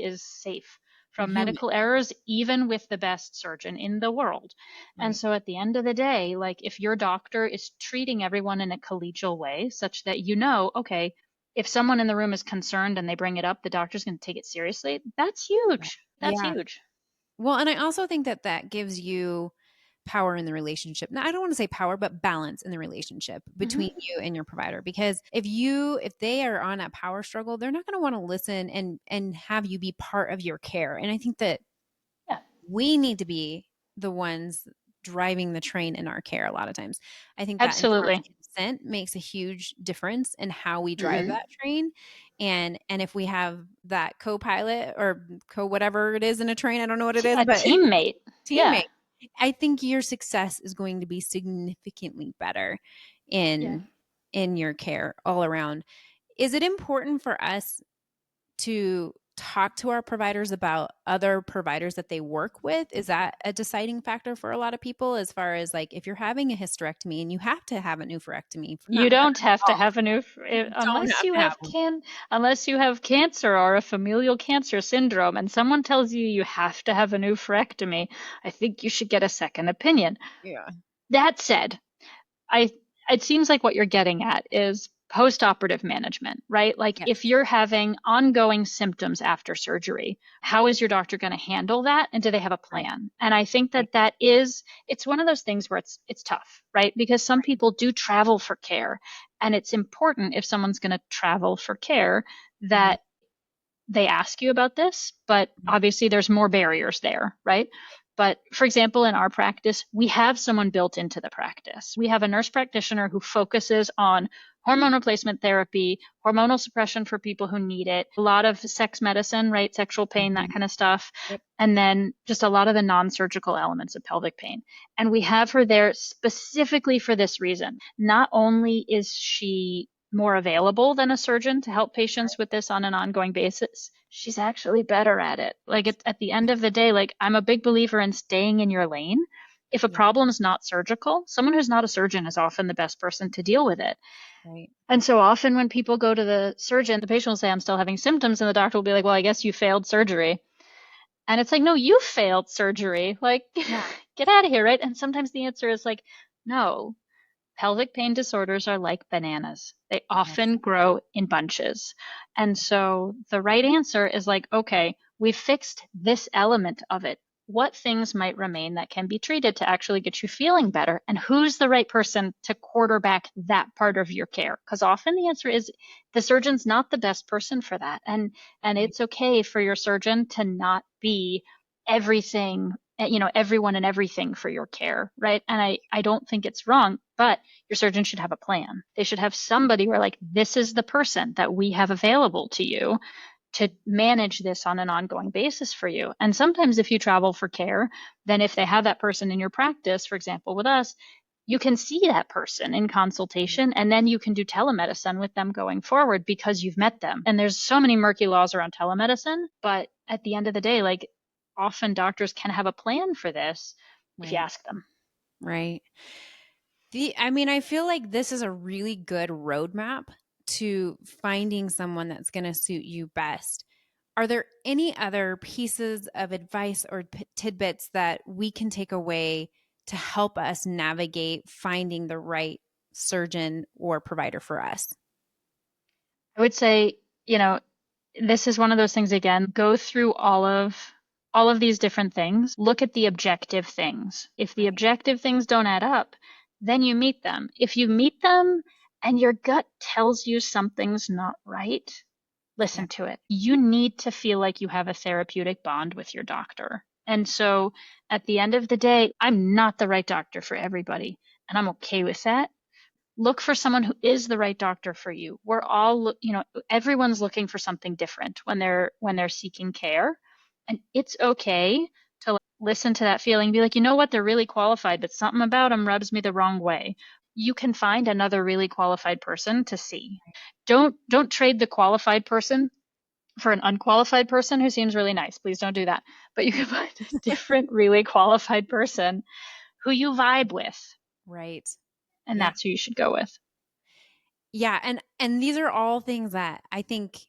is safe We're from human, medical errors, even with the best surgeon in the world. And right? so at the end of the day, like if your doctor is treating everyone in a collegial way, such that you know, okay, if someone in the room is concerned and they bring it up, the doctor's going to take it seriously. That's huge. That's Yeah. huge. Well, and I also think that that gives you power in the relationship. Now, I don't want to say power, but balance in the relationship between Hmm. you and your provider. Because if they are on a power struggle, they're not going to want to listen and have you be part of your care. And I think that Yeah, we need to be the ones driving the train in our care a lot of times. I think that informed absolutely. consent makes a huge difference in how we drive Hmm. that train. And if we have that co-pilot or co whatever it is in a train, I don't know what it is, A but teammate. Yeah. teammate, I think your success is going to be significantly better Yeah. in your care all around. Is it important for us to talk to our providers about other providers that they work with? Is that a deciding factor for a lot of people as far as like if you're having a hysterectomy and you have to have an oophorectomy, for You not for don't have to all, have a new you don't unless have you to have have them. unless you have cancer or a familial cancer syndrome and someone tells you you have to have a new oophorectomy, I think you should get a second opinion. Yeah. That said, I it seems like what you're getting at is post-operative management, right? Like Yes. if you're having ongoing symptoms after surgery, how is your doctor going to handle that and do they have a Right. plan? And I think Right. that is it's one of those things where it's tough, right? Because some people do travel for care and it's important if someone's going to travel for care Mhm. that they ask you about this, but Mhm. obviously there's more barriers there, right? But for example, in our practice, we have someone built into the practice. We have a nurse practitioner who focuses on hormone replacement therapy, hormonal suppression for people who need it, a lot of sex medicine, right? Sexual pain, that Mhm. kind of stuff. Yep. And then just a lot of the non surgical elements of pelvic pain. And we have her there specifically for this reason. Not only is she more available than a surgeon to help patients with this on an ongoing basis, she's actually better at it. Like at the end of the day, like I'm a big believer in staying in your lane. If a Yeah. problem's not surgical, someone who's not a surgeon is often the best person to deal with it. Right. And so often when people go to the surgeon, the patient will say, I'm still having symptoms. And the doctor will be like, well, I guess you failed surgery. And it's like, no, you failed surgery. Like, Yeah. get out of here, right? And sometimes the answer is like, no, pelvic pain disorders are like bananas. They Yes. often grow in bunches. And so the right answer is like, okay, we've fixed this element of it. What things might remain that can be treated to actually get you feeling better? And who's the right person to quarterback that part of your care? Because often the answer is the surgeon's not the best person for that. And Right. it's okay for your surgeon to not be everything, everyone and everything for your care, right? And I don't think it's wrong, but your surgeon should have a plan. They should have somebody where like, this is the person that we have available to you to manage this on an ongoing basis for you. And sometimes if you travel for care, then if they have that person in your practice, for example, with us, you can see that person in consultation and then you can do telemedicine with them going forward because you've met them. And there's so many murky laws around telemedicine, but at the end of the day, like often doctors can have a plan for this if you Right. ask them. Right. I mean, I feel like this is a really good roadmap to finding someone that's going to suit you best. Are there any other pieces of advice or tidbits that we can take away to help us navigate finding the right surgeon or provider for us? I would say, this is one of those things again, go through all of these different things, look at the objective things. If the Right. objective things don't add up, then you meet them. If you meet them and your gut tells you something's not right, Yeah. listen to it. You need to feel like you have a therapeutic bond with your doctor. And so at the end of the day, I'm not the right doctor for everybody, and I'm okay with that. Look for someone who is the right doctor for you. We're all, everyone's looking for something different when they're seeking care, and it's okay to listen to that feeling, be like, you know what, they're really qualified, but something about them rubs me the wrong way. You can find another really qualified person to see. Don't trade the qualified person for an unqualified person who seems really nice. Please don't do that. But you can find a different, really qualified person who you vibe with. Right. And Yeah. that's who you should go with. Yeah. And these are all things that I think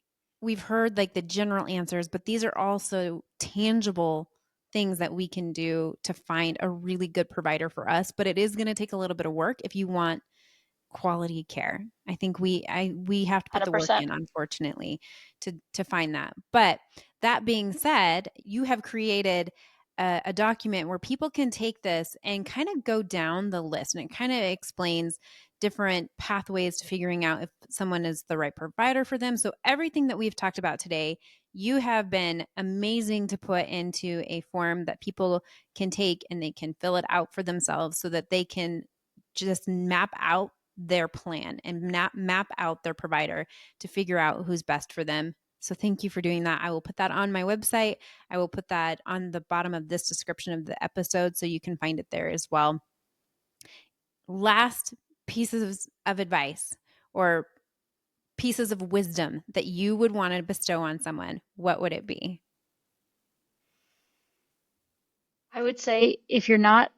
we've heard like the general answers, but these are also tangible things that we can do to find a really good provider for us. But it is going to take a little bit of work if you want quality care. I think we have to put the work 100%. in, unfortunately, to find that. But that being said, you have created a document where people can take this and kind of go down the list, and it kind of explains different pathways to figuring out if someone is the right provider for them. So everything that we've talked about today, you have been amazing to put into a form that people can take and they can fill it out for themselves so that they can just map out their plan and map out their provider to figure out who's best for them. So thank you for doing that. I will put that on my website. I will put that on the bottom of this description of the episode so you can find it there as well. Last pieces of advice or pieces of wisdom that you would want to bestow on someone, what would it be? I would say if you're not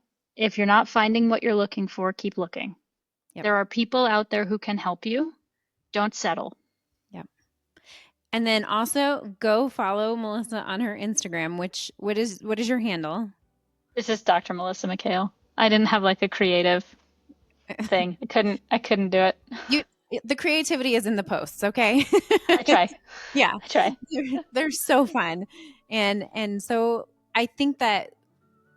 finding what you're looking for, keep looking. Yep. There are people out there who can help you. Don't settle. Yep. And then also go follow Melissa on her Instagram, what is your handle? This is Dr. Melissa McHale. I didn't have like a creative thing. I couldn't do it. The creativity is in the posts, okay? I try. Yeah. I try. They're so fun. And so I think that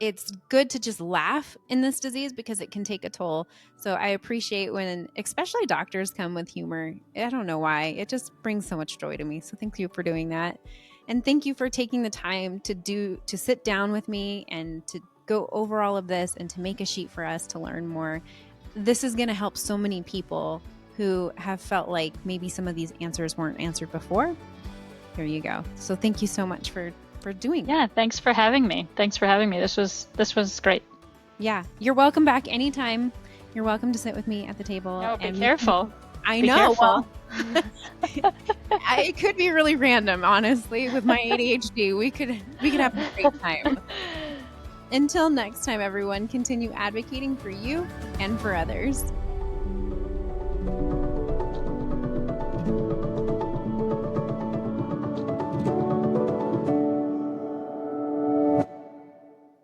it's good to just laugh in this disease because it can take a toll. So I appreciate when especially doctors come with humor. I don't know why. It just brings so much joy to me. So thank you for doing that. And thank you for taking the time to sit down with me and to go over all of this and to make a sheet for us to learn more. This is going to help so many people who have felt like maybe some of these answers weren't answered before. Here you go. So thank you so much for doing. Yeah, thanks for having me. This was great. Yeah, you're welcome back anytime. You're welcome to sit with me at the table. No, be careful. I be know. Careful. Well, it could be really random, honestly. With my ADHD, we could have a great time. Until next time, everyone, continue advocating for you and for others.